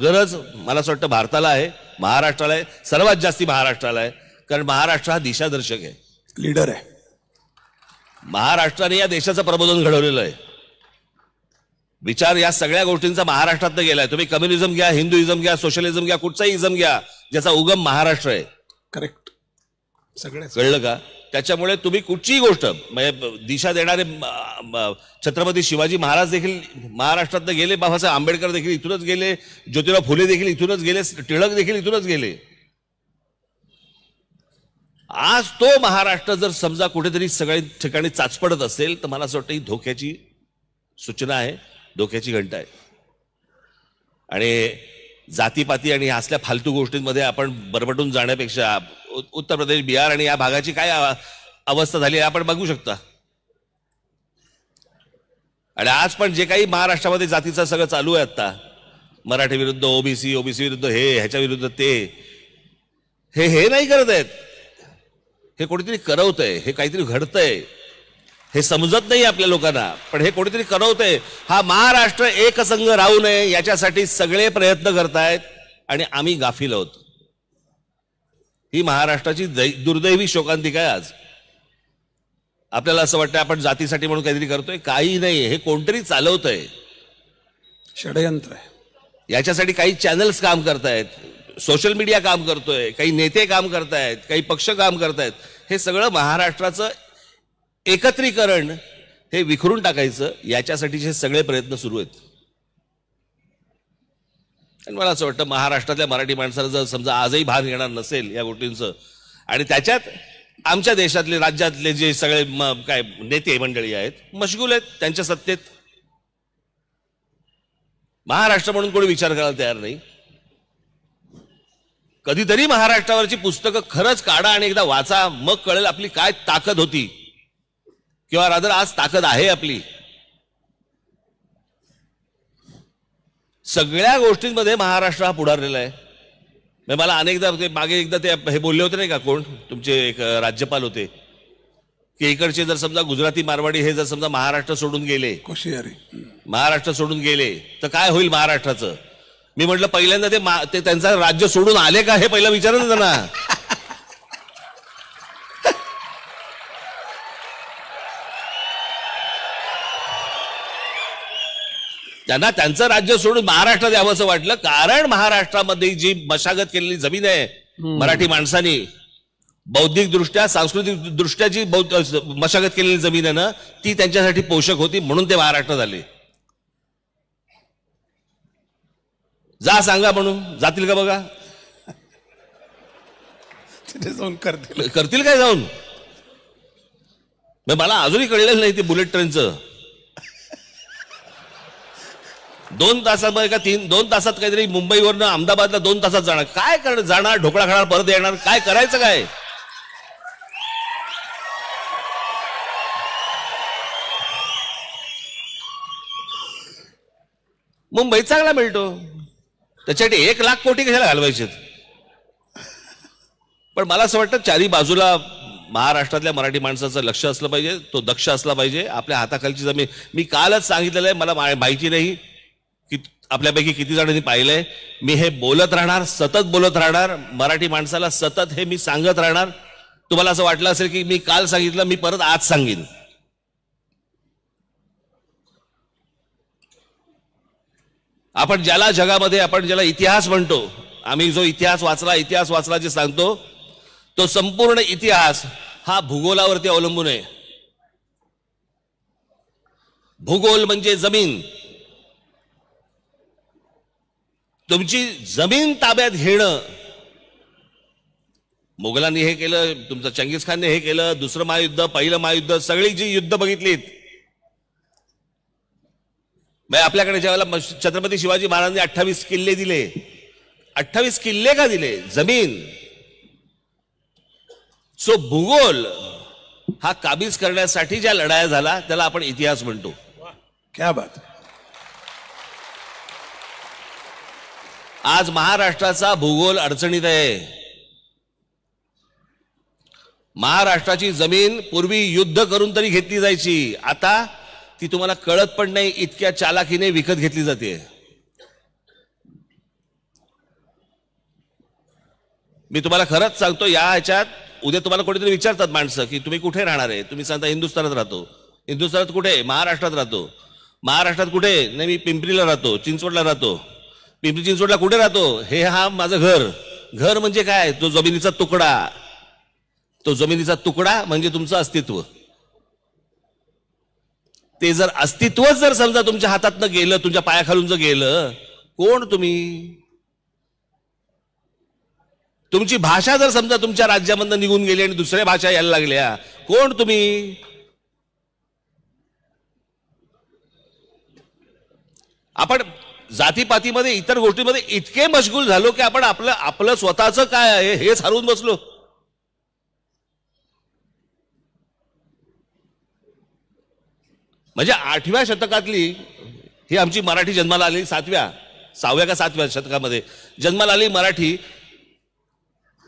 गरज मला असं वाटतं भारताला आहे, महाराष्ट्राला आहे, सर्वात जास्ती महाराष्ट्राला आहे. कारण महाराष्ट्र हा दिशादर्शक आहे,
लीडर आहे.
महाराष्ट्राने या देशाचं प्रबोधन घडवलेलं आहे. विचार या सगळ्या गोष्टींचा महाराष्ट्रातनं गेलाय. तुम्ही कम्युनिझम घ्या, हिंदुइझम घ्या, सोशलिझम घ्या, कुठचाही इझम घ्या, ज्याचा उगम महाराष्ट्र आहे.
करेक्ट. सगळं
कळलं का? त्याच्यामुळे तुम्ही कुठचीही गोष्ट म्हणजे दिशा देणारे छत्रपती शिवाजी महाराज देखील महाराष्ट्रातनं गेले, बाबासाहेब आंबेडकर देखील इथूनच गेले, ज्योतिराव फुले देखील इथूनच गेले, टिळक देखील इथूनच गेले. आज तो महाराष्ट्र जर समजा कुठेतरी सगळ्या ठिकाणी चाचपडत असेल तर मला असं वाटतं ही धोक्याची सूचना आहे, धोक्याची घंटा आहे. आणि जातीपाती आणि असल्या फालतू गोष्टींमध्ये आपण बरबटून जाण्यापेक्षा उत्तर प्रदेश, बिहार आणि या भागाची काय अवस्था झाली आहे आपण बघू शकता. आणि आज पण जे काही महाराष्ट्रामध्ये जातीचं सगळं चालू आहे आता, मराठी विरुद्ध ओबीसी, ओबीसी विरुद्ध हे, ह्याच्या विरुद्ध ते, हे नाही करत आहेत. हे कोणीतरी करवतंय, हे काहीतरी घडतंय, हे समजत नाही आपल्या लोकांना, पण हे कोणीतरी करवतंय. हा महाराष्ट्र एकसंघ राहू नये याच्यासाठी सगळे प्रयत्न करतायत आणि आम्ही गाफील आहोत. ही महाराष्ट्राची दुर्दैवी शोकांतिका आहे. आज आपल्याला असं वाटतं आपण जातीसाठी म्हणून काहीतरी करतोय, काही नाही, हे कोणतरी चालवतंय,
षडयंत्र आहे.
याच्यासाठी काही चॅनल्स काम करतायत, सोशल मीडिया काम करतोय, काही नेते काम करतायत, काही पक्ष काम करतायत. हे सगळं महाराष्ट्राचं एकत्रीकरण हे विखरून टाकायचं याच्यासाठीचे सगळे प्रयत्न सुरू आहेत. आणि मला असं वाटतं महाराष्ट्रातल्या मराठी माणसाला जर समजा आजही भान घेणार नसेल या गोष्टींचं, आणि त्याच्यात आमच्या देशातले, राज्यातले जे सगळे काय नेते मंडळी आहेत मशगूल आहेत त्यांच्या सत्तेत, महाराष्ट्र म्हणून कोणी विचार करायला तयार नाही. कधीतरी महाराष्ट्रावरची पुस्तकं खरंच काढा आणि एकदा वाचा, मग कळेल आपली काय ताकद होती, किंवा रादर आज ताकद आहे आपली. सगळ्या गोष्टींमध्ये महाराष्ट्र हा पुढारलेला आहे. मला अनेकदा ते मागे एकदा ते हे बोलले होते नाही का, कोण तुमचे एक राज्यपाल होते, की इकडचे जर समजा गुजराती मारवाडी हे जर समजा महाराष्ट्र सोडून गेले, महाराष्ट्र सोडून गेले तर काय होईल महाराष्ट्राचं. मी म्हटलं पहिल्यांदा ते त्यांचं राज्य सोडून आले का हे पहिलं विचारा ना त्यांना. त्यांना त्यांचं राज्य सोडून महाराष्ट्रात यावंसं वाटलं, कारण महाराष्ट्रामध्ये जी मशागत केलेली जमीन आहे मराठी माणसांनी, बौद्धिक दृष्ट्या सांस्कृतिक दृष्ट्या जी मशागत केलेली जमीन आहे ना, ती त्यांच्यासाठी पोषक होती, म्हणून ते महाराष्ट्रात आले. जा सांगा म्हणून, जातील का बघा,
तिथे जाऊन
करतील काय जाऊन. मला अजूनही कळलेलं नाही ते बुलेट ट्रेनचं. 2 तासामध्ये का 2 तासात काहीतरी मुंबईवरनं अहमदाबादला 2 तासात जाणार. काय करणार, जाणार ढोकळा खाणार परत येणार, काय करायचं काय. मुंबईत चांगला मिळतो, त्याच्यासाठी 1 लाख कोटी कशाला घालवायचे. पण मला असं वाटतं चारी बाजूला महाराष्ट्रातल्या मराठी माणसाचं लक्ष असलं पाहिजे, तो दक्ष असला पाहिजे. आपल्या हाताखालची जमीन, मी कालच सांगितलेलं आहे, मला माहिती नाही की आपल्यापैकी किती जणांनी पाहिलंय. मी हे बोलत राहणार, सतत बोलत राहणार, मराठी माणसाला सतत हे मी सांगत राहणार. तुम्हाला असं वाटलं असेल की मी काल सांगितलं, मी परत आज सांगेन. आपण ज्याला जगामध्ये, आपण ज्याला इतिहास म्हणतो, आम्ही जो इतिहास वाचला जे सांगतो, तो संपूर्ण इतिहास हा भूगोलावरती अवलंबून आहे. भूगोल म्हणजे जमीन. तुमची जमीन ताब्यात घेणं, मोगलांनी हे केलं, तुमचं चंगीज खानने हे केलं, दुसरं महायुद्ध, पहिलं महायुद्ध, सगळी जी युद्ध बघितलीत. आपल्याकडे ज्यावेळेला छत्रपती शिवाजी महाराजांनी 28 किल्ले दिले, 28 किल्ले का दिले, जमीन. सो भूगोल हा काबीज करण्यासाठी ज्या लढाया झाला त्याला आपण इतिहास म्हणतो.
क्या बात.
आज महाराष्ट्राचा भूगोल अडचणीत आहे. महाराष्ट्राची जमीन पूर्वी युद्ध करून तरी घेतली जायची, आता ती तुम्हाला कळत पण नाही, इतक्या चालाखीने विकत घेतली जाते. मी तुम्हाला खरंच सांगतो, या ह्याच्यात उद्या तुम्हाला कोणीतरी विचारतात माणसं की तुम्ही कुठे राहणार आहे, तुम्ही सांगता हिंदुस्थानात राहतो. हिंदुस्थानात कुठे, महाराष्ट्रात राहतो. महाराष्ट्रात कुठे, नाही मी पिंपरीला राहतो, चिंचवडला राहतो. पिंपरी चिंचवडला कुठे राहतो, हे हा माझं घर. घर म्हणजे काय, तो जमिनीचा तुकडा. तो जमिनीचा तुकडा म्हणजे तुमचं अस्तित्व. ते जर अस्तित्व जर समजा तुमच्या हातातनं गेलं, तुमच्या पायाखालून जर गेलं, कोण तुम्ही. तुमची भाषा जर समजा तुमच्या राज्यामधनं निघून गेली आणि दुसऱ्या भाषा यायला लागल्या, कोण तुम्ही. आपण जातीपातीमध्ये, इतर गोष्टींमध्ये इतके मशगूल झालो की आपण आपलं स्वतःचं काय आहे हेच हरवून बसलो. म्हणजे 8व्या शतकातली ही आमची मराठी जन्माला आलेली 6व्या का 7व्या शतकामध्ये जन्माला आलेली मराठी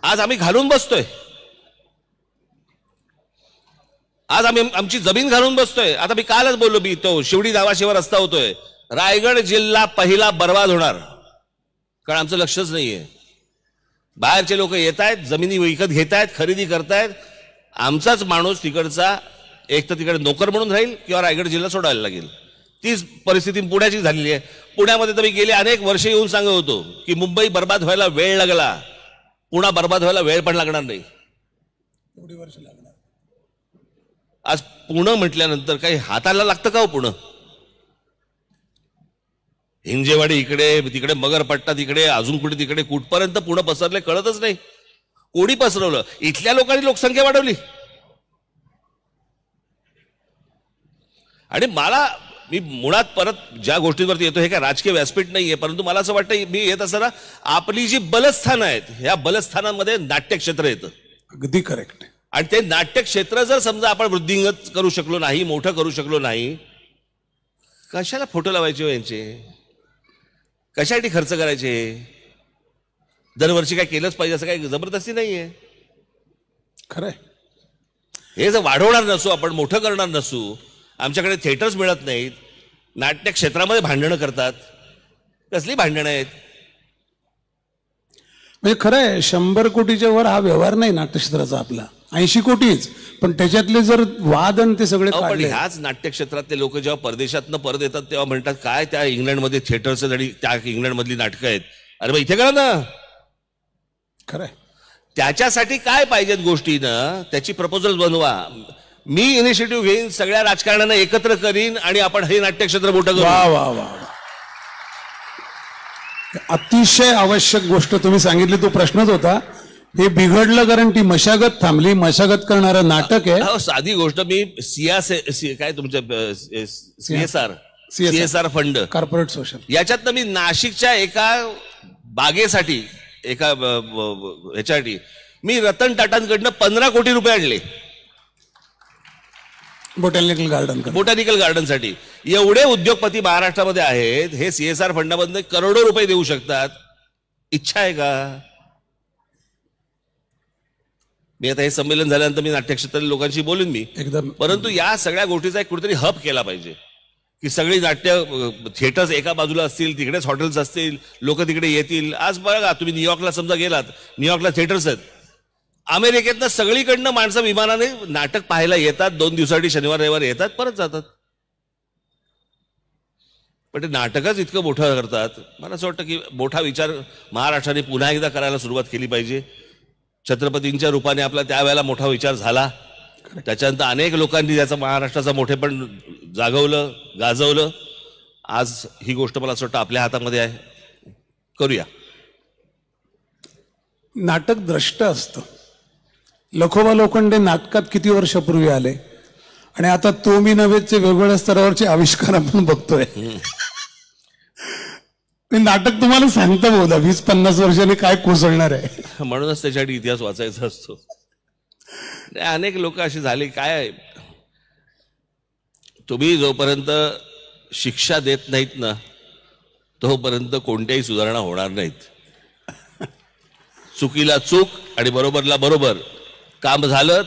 आज आम्ही घालून बसतोय. आज आम्ही आमची जमीन घालून बसतोय. आता मी कालच बोललो, मी तो शिवडी नावाशिवाय रस्ता होतोय, रायगड जिल्हा पहिला बर्बाद होणार, कारण आमचं लक्षच नाहीये. बाहेरचे लोक येत आहेत, जमिनी विकत घेत आहेत, खरेदी करतायत. आमचाच माणूस तिकडचा एक तर तिकडे नोकर म्हणून राहील किंवा रायगड जिल्हा सोडायला लागेल. तीच परिस्थिती पुण्याची झालेली आहे. पुण्यामध्ये तर मी गेले अनेक वर्ष येऊन सांगत होतो की मुंबई बर्बाद व्हायला वेळ लागला, पुणा बर्बाद व्हायला वेळ पण लागणार नाही. आज पुणे म्हटल्यानंतर काही हाताला लागतं का हो पुणे. हिंजेवाडी इकडे, तिकडे मगरपट्टा तिकडे, अजून कुठे तिकडे, कुठपर्यंत पुणे पसरले कळतच नाही. कोणी पसरवलं. इथल्या लोकांनी लोकसंख्या वाढवली. आणि मी मुळात परत ज्या गोष्टींवरती येतो, हे काय राजकीय व्यासपीठ नाहीये, परंतु मला असं वाटतं मी येत असताना आपली जी बलस्थानं आहेत, ह्या बलस्थानांमध्ये नाट्यक्षेत्र येतं.
अगदी करेक्ट.
आणि ते नाट्यक्षेत्र जर समजा आपण वृद्धिंगत करू शकलो नाही, मोठं करू शकलो नाही, कशाला फोटो लावायचे हो यांचे, कशासाठी खर्च करायचे. दरवर्षी काय केलंच पाहिजे असं काही जबरदस्ती नाहीये.
खरंय.
हे जर वाढवणार नसू, आपण मोठं करणार नसू, आमच्याकडे थिएटर्स मिळत नाहीत, नाट्य क्षेत्रामध्ये भांडणं करतात, कसली भांडणं आहेत.
म्हणजे खरं आहे 100 कोटीच्या वर हा व्यवहार नाही नाट्यक्षेत्राचा आपला. 80 कोटीच, पण त्याच्यातले जर वाद आणि ते सगळे
पण
काढले.
ह्याच नाट्यक्षेत्रातले लोक जेव्हा परदेशातनं परत येतात तेव्हा म्हणतात काय त्या इंग्लंडमध्ये थिएटर्स आहेत आणि त्या इंग्लंडमधली नाटकं आहेत. अरे बा इथे करा ना.
खरंय.
त्याच्यासाठी काय पाहिजेत गोष्टी ना, त्याची प्रपोजल बनवा. मी इनिशिएटिव्ह घेईन, सगळ्या राजकारण्यांना एकत्र करीन आणि आपण हे नाट्यक्षेत्र मोठं करू.
वा वा वा. अतिशय आवश्यक गोष्ट तुम्ही सांगितली, तो प्रश्नच होता. हे बिघडलं कारण ती मशागत थांबली. मशागत करणारं नाटक आहे.
अहो, साधी गोष्ट, मी काय तुमच्या सीएसआर फंड
कॉर्पोरेट सोशल,
याच्यातनं मी नाशिकच्या एका बागेसाठी, एका ह्याच्यासाठी मी रतन टाटांकडनं 15 कोटी रुपये आणले. बोटॅनिकल गार्डनसाठी. एवढे उद्योगपती महाराष्ट्रामध्ये आहेत, हे सीएसआर फंडामधनं करोडो रुपये देऊ शकतात. इच्छा आहे का? मी आता हे संमेलन झाल्यानंतर मी नाट्यक्षेत्रातील लोकांशी बोलून मी
एकदम,
परंतु या सगळ्या गोष्टीचा एक कुठेतरी हब केला पाहिजे की सगळी नाट्य थिएटर्स एका बाजूला असतील, तिकडेच हॉटेल्स असतील, लोक तिकडे येतील. आज बघा तुम्ही न्यूयॉर्कला समजा गेलात, न्यूयॉर्कला थिएटर्स आहेत. अमेरिकेतनं सगळीकडनं माणसं विमानाने नाटक पाहायला येतात, 2 दिवसासाठी शनिवार रविवार येतात, परत जातात. पण ते नाटकच इतकं मोठं करतात. मला असं वाटतं की मोठा विचार महाराष्ट्राने पुन्हा एकदा करायला सुरुवात केली पाहिजे. छत्रपतींच्या रूपाने आपला त्यावेळेला मोठा विचार झाला, त्याच्यानंतर अनेक लोकांनी त्याचा महाराष्ट्राचा मोठेपण जागवलं, गाजवलं. आज ही गोष्ट मला असं वाटतं आपल्या हातामध्ये आहे. करूया.
नाटक द्रष्ट असतं. लखोबा लोखंडे नाटकात किती वर्षापूर्वी आले आणि आता तो मी नव्हेचे वेगवेगळ्या स्तरावरचे आविष्कार आपण बघतोय. नाटक तुम्हाला सांगतं बोला 20-50 वर्षांनी काय कोसळणार आहे.
म्हणूनच त्याच्यासाठी इतिहास वाचायचा असतो. अनेक लोक अशी झाली. काय तुम्ही जोपर्यंत शिक्षा देत नाहीत ना, तोपर्यंत कोणत्याही सुधारणा होणार नाहीत. चुकीला चूक आणि बरोबरला बरोबर. काम झालं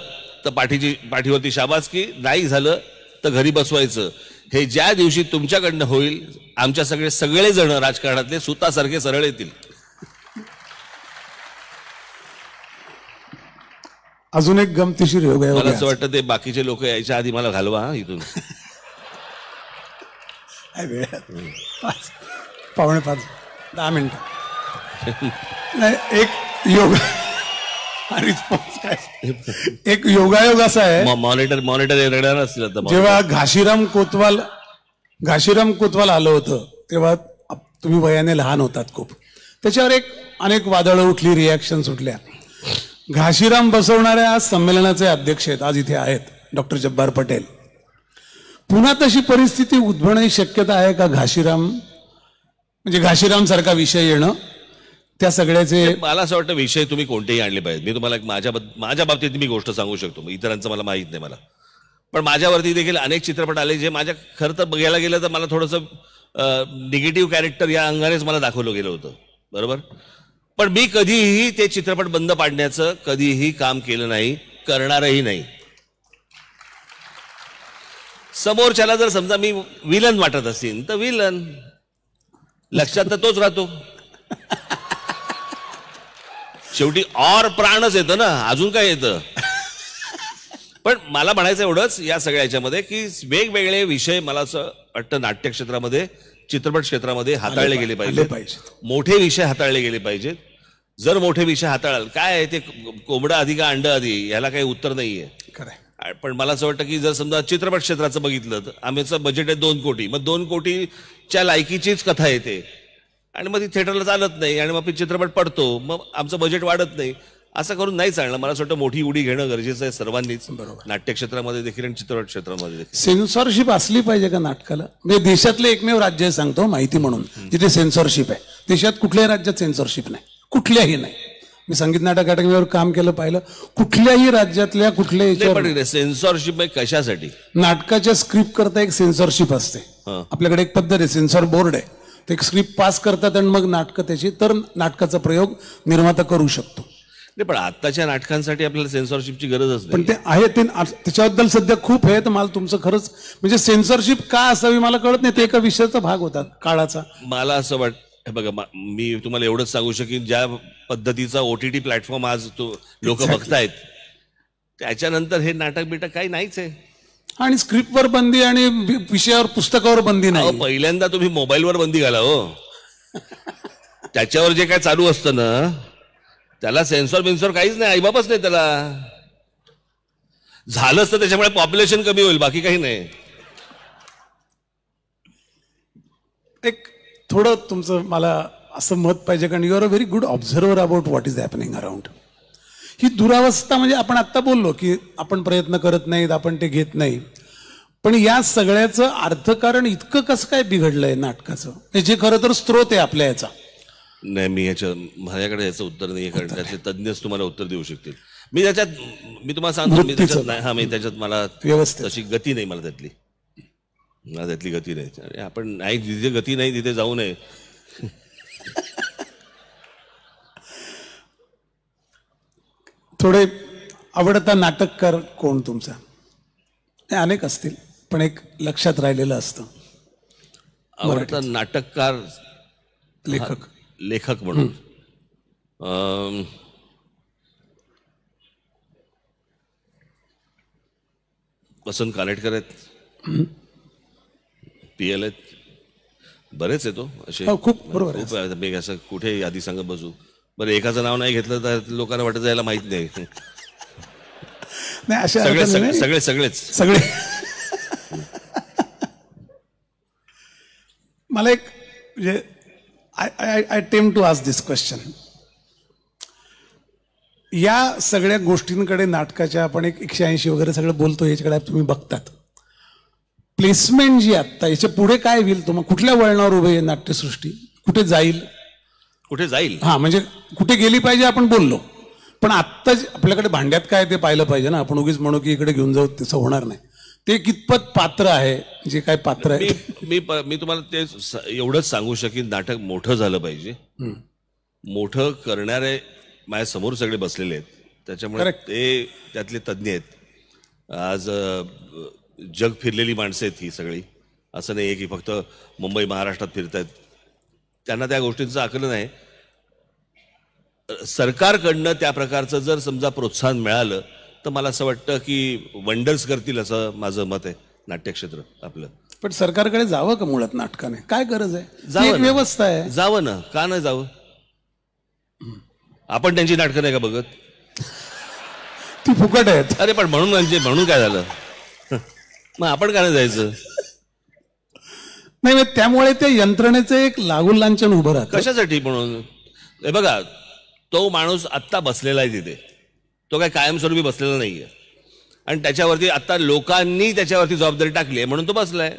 तर पाठीवरती शाबासकी, नाही झालं तर घरी बसवायचं. हे ज्या दिवशी तुमच्याकडनं होईल, आमच्या सगळे जण राजकारणातले सुतासारखे सरळ येतील.
अजून एक गमतीशीर योग आहे.
मला असं वाटतं ते बाकीचे लोक यायच्या आधी मला घालवा इथून.
5:45 10 मिनिटं. एक योग एक योगायोग असा आहे.
मॉनिटर येणार असतील आता.
जेव्हा घाशीराम कोतवाल आलं होतं तेव्हा तुम्ही वयाने लहान होतात खूप. त्याच्यावर अनेक वादळं उठली, रिॲक्शन सुटल्या. घाशीराम बसवणाऱ्या आज संमेलनाचे अध्यक्ष आहेत, आज इथे आहेत डॉक्टर जब्बार पटेल. पुन्हा तशी परिस्थिती उद्भवण्याची शक्यता आहे का? घाशीराम सारखा विषय येणं, त्या सगळ्याचे.
मला असं वाटतं विषय तुम्ही कोणतेही आणले पाहिजे. मी तुम्हाला माझ्या बाबतीत मी गोष्ट सांगू शकतो, इतरांचं मला माहित नाही. पण माझ्यावरती देखील अनेक चित्रपट आले जे माझ्या खरं तर बघायला गेलं तर मला थोडंसं निगेटिव्ह कॅरेक्टर या अंगानेच मला दाखवलं गेलं होतं, बरोबर. पण मी कधीही ते चित्रपट बंद पाडण्याचं कधीही काम केलं नाही, करणारही नाही. समोरच्याला जर समजा मी विलन वाटत असेल तर विलन, लक्षात तर तोच राहतो. शेवटी और प्राणच येतं ना, अजून काय येतं. पण मला म्हणायचं एवढंच या सगळ्या ह्याच्यामध्ये की वेगवेगळे विषय मला असं वाटतं नाट्यक्षेत्रामध्ये, चित्रपट क्षेत्रामध्ये हाताळले गेले पाहिजेत. मोठे विषय हाताळले गेले पाहिजेत. जर मोठे विषय हाताळाल, काय आहे ते कोंबडा आधी का अंड आधी, याला काही उत्तर नाहीये. पण मला असं वाटतं की जर समजा चित्रपट क्षेत्राचं बघितलं तर आमचं बजेट आहे 2 कोटी, मग 2 कोटीच्या लायकीचीच कथा येते आणि मग ती थिएटरला चालत नाही आणि मग चित्रपट पडतो, मग आमचं बजेट वाढत नाही. असं करून नाही चालणार. मला असं वाटतं मोठी उडी घेणं गरजेचं आहे सर्वांनीच, नाट्यक्षेत्रामध्ये देखील आणि चित्रपट क्षेत्रामध्ये देखील.
सेन्सॉरशिप असली पाहिजे का नाटकाला? म्हणजे देशातलं एकमेव राज्य आहे सांगतो माहिती म्हणून जिथे सेन्सॉरशिप आहे. देशात कुठल्याही राज्यात सेन्सॉरशिप नाही, कुठल्याही नाही. मी संगीत नाटक अकादमीवर काम केलं, पाहिलं. कुठल्याही राज्यातल्या कुठल्याही
सेन्सॉरशिप कशासाठी?
नाटकाच्या स्क्रिप्ट करता एक सेन्सॉरशिप असते. आपल्याकडे एक पद्धत आहे, सेन्सॉर बोर्ड आहे. ते एक स्क्रिप्ट पास करतात आणि मग नाटकं त्याची, तर नाटकाचा प्रयोग निर्माता करू शकतो.
पण आताच्या नाटकांसाठी आपल्याला सेन्सॉरशिपची गरजच नाही.
पण ते आहे, ते त्याच्याबद्दल सध्या खूप आहे. तर मला तुमचं खरंच म्हणजे सेन्सॉरशिप का असावी मला कळत नाही. ते एका विषयाचा भाग होता काळाचा.
मला असं वाटतं, बघा मी तुम्हाला एवढंच सांगू शकेन, ज्या पद्धतीचा OTT प्लॅटफॉर्म आज लोक बघतायत, त्याच्यानंतर हे नाटक बिटक काही नाहीच आहे.
आणि स्क्रिप्टवर बंदी आणि विषयावर पुस्तकावर बंदी
अहो,
नाही.
पहिल्यांदा तुम्ही मोबाईलवर बंदी घाला हो. त्याच्यावर जे काय चालू असतं ना त्याला सेन्सॉर बिन्सॉर काहीच नाही, आईबापच नाही त्याला. झालंच तर त्याच्यामुळे पॉप्युलेशन कमी होईल, बाकी काही नाही.
एक थोडं तुमचं मला असं मत पाहिजे, कारण you are a very good observer about what is happening around. ही दुरावस्था म्हणजे आपण आत्ता बोललो की आपण प्रयत्न करत नाहीत, आपण ते घेत नाही, पण या सगळ्याचं अर्थकारण इतकं कसं काय बिघडलंय नाटकाचं, जे खरं तर स्रोत आहे आपल्या याचा.
नाही, माझ्याकडे याचं उत्तर नाही, कारण त्यातले तज्ञच तुम्हाला उत्तर देऊ शकतील. मी तुम्हाला सांगतो, मी त्याच्यात नाही. हा, मी त्याच्यात मला
व्यवस्थित
तशी गती नाही, मला त्यातली गती नाही. अरे आपण नाही, जिथे गती नाही तिथे जाऊ नये.
थोडे आवडता नाटककार कोण तुमचा? अनेक असतील, पण एक लक्षात राहिलेलं असतं.
आवडता नाटककार, लेखक म्हणून वसंत कानेटकर आहेत, PL आहेत, बरेच आहेत असे.
खूप बरोबर आहे.
खूप. मी असं कुठे यादी सांगत बसू. बरं, एकाचं नाव नाही घेतलं तर लोकांना वाटत जायला माहित नाही.
नाही, अशा
सगळेच
सगळे. मला एक म्हणजे I tend to ask this question. या सगळ्या गोष्टींकडे नाटकाच्या आपण 180 वगैरे सगळं बोलतो, याच्याकडे तुम्ही बघतात. प्लेसमेंट जी आत्ता याच्या पुढे काय होईल, तुम्हाला कुठल्या वळणावर उभे आहे नाट्यसृष्टी, कुठे जाईल?
हा,
म्हणजे कुठे गेली पाहिजे आपण बोललो, पण आत्ता आपल्याकडे भांड्यात काय ते पाहिलं पाहिजे ना. आपण उगीच म्हणू की इकडे घेऊन जाऊ, तसं होणार नाही. ते कितपत पात्र आहे, जे काय पात्र आहे.
मी तुम्हाला ते एवढंच सांगू शकीन, नाटक मोठं झालं पाहिजे. मोठं करणारे माझ्या समोर सगळे बसलेले आहेत, त्याच्यामुळे ते त्यातले तज्ज्ञ आहेत. आज जग फिरलेली माणसं आहेत ही सगळी. असं नाही की फक्त मुंबई महाराष्ट्रात फिरतायत. त्यांना त्या गोष्टींचं आकलन आहे. सरकारकडनं त्या प्रकारचं जर समजा प्रोत्साहन मिळालं तर मला असं वाटतं की वंडर्स करतील, असं माझं मत आहे नाट्यक्षेत्र आपलं.
पण सरकारकडे जावं का मुळात नाटकाने? काय गरज आहे? जावं, व्यवस्था आहे.
जावं ना, का नाही जावं? आपण त्यांची नाटकं नाही का बघत?
ती फुकट आहेत.
अरे पण म्हणून काय झालं? मग आपण का नाही जायचं?
नाही, त्यामुळे त्या यंत्रणेचं एक लागून लांछन उभं राहतं.
कशासाठी? म्हणून हे बघा, तो माणूस आत्ता बसलेला आहे तिथे, तो काय कायमस्वरूपी बसलेला नाहीये, आणि त्याच्यावरती आता लोकांनी त्याच्यावरती जबाबदारी टाकली आहे म्हणून तो बसलाय.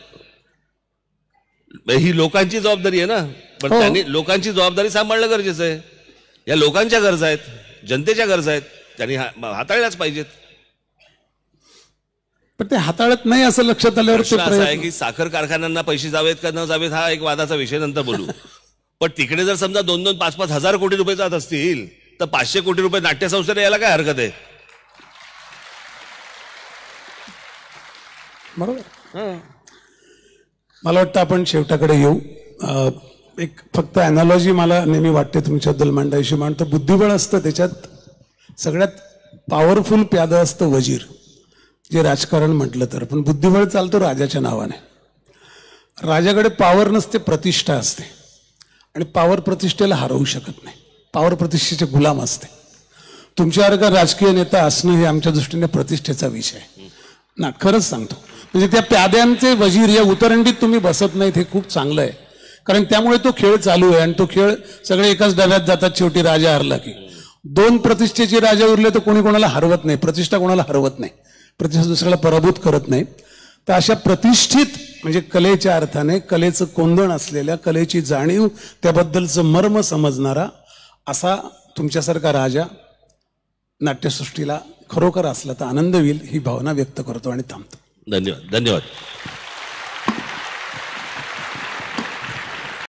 ही लोकांची जबाबदारी आहे ना, पण त्यांनी लोकांची जबाबदारी सांभाळणं गरजेचं आहे. या लोकांच्या गरजा आहेत, जनतेच्या गरजा आहेत, त्यांनी हाताळल्याच पाहिजेत.
पण ते हाताळत नाही असं लक्षात आल्यावर
प्रश्न असा आहे की साखर कारखान्यांना पैसे जावेत का न जावेत हा एक वादाचा विषय, नंतर बोलू. पण तिकडे जर समजा 2-2, 5-5 हजार कोटी रुपये जात असतील तर 500 कोटी रुपये नाट्यसंस्थेला यायला काय हरकत आहे?
बरोबर. मला वाटतं आपण शेवटाकडे येऊ. एक फक्त अॅनॉलॉजी मला नेहमी वाटते तुमच्याबद्दल मांडायची. म्हणतं बुद्धिबळ असतं, त्याच्यात सगळ्यात पॉवरफुल प्यादं असतं वजीर, जे राजकारण म्हटलं तर. पण बुद्धिबळ चालतो राजाच्या नावाने. राजाकडे पॉवर नसते, प्रतिष्ठा असते, आणि पॉवर प्रतिष्ठेला हरवू शकत नाही. पॉवर प्रतिष्ठेचे गुलाम असते. तुमच्यासारखा राजकीय नेता असणं हे आमच्या दृष्टीने प्रतिष्ठेचा विषय आहे ना, खरंच सांगतो. म्हणजे त्या प्याद्यांचे वजीर या उतरंडीत तुम्ही बसत नाहीत, हे खूप चांगलं आहे. कारण त्यामुळे तो खेळ चालू आहे, आणि तो खेळ सगळे एकाच डब्यात जातात. शेवटी राजा हरला की 2 प्रतिष्ठेचे राजा उरले तर कोणी कोणाला हरवत नाही, प्रतिष्ठा कोणाला हरवत नाही, प्रतिष्ठा दुसऱ्याला पराभूत करत नाही. तर अशा प्रतिष्ठित म्हणजे कलेच्या अर्थाने कलेचं कोंदण असलेल्या, कलेची जाणीव, त्याबद्दलचं मर्म समजणारा असा तुमच्यासारखा राजा नाट्यसृष्टीला खरोखर असला तर आनंद होईल, ही भावना व्यक्त करतो आणि थांबतो.
धन्यवाद.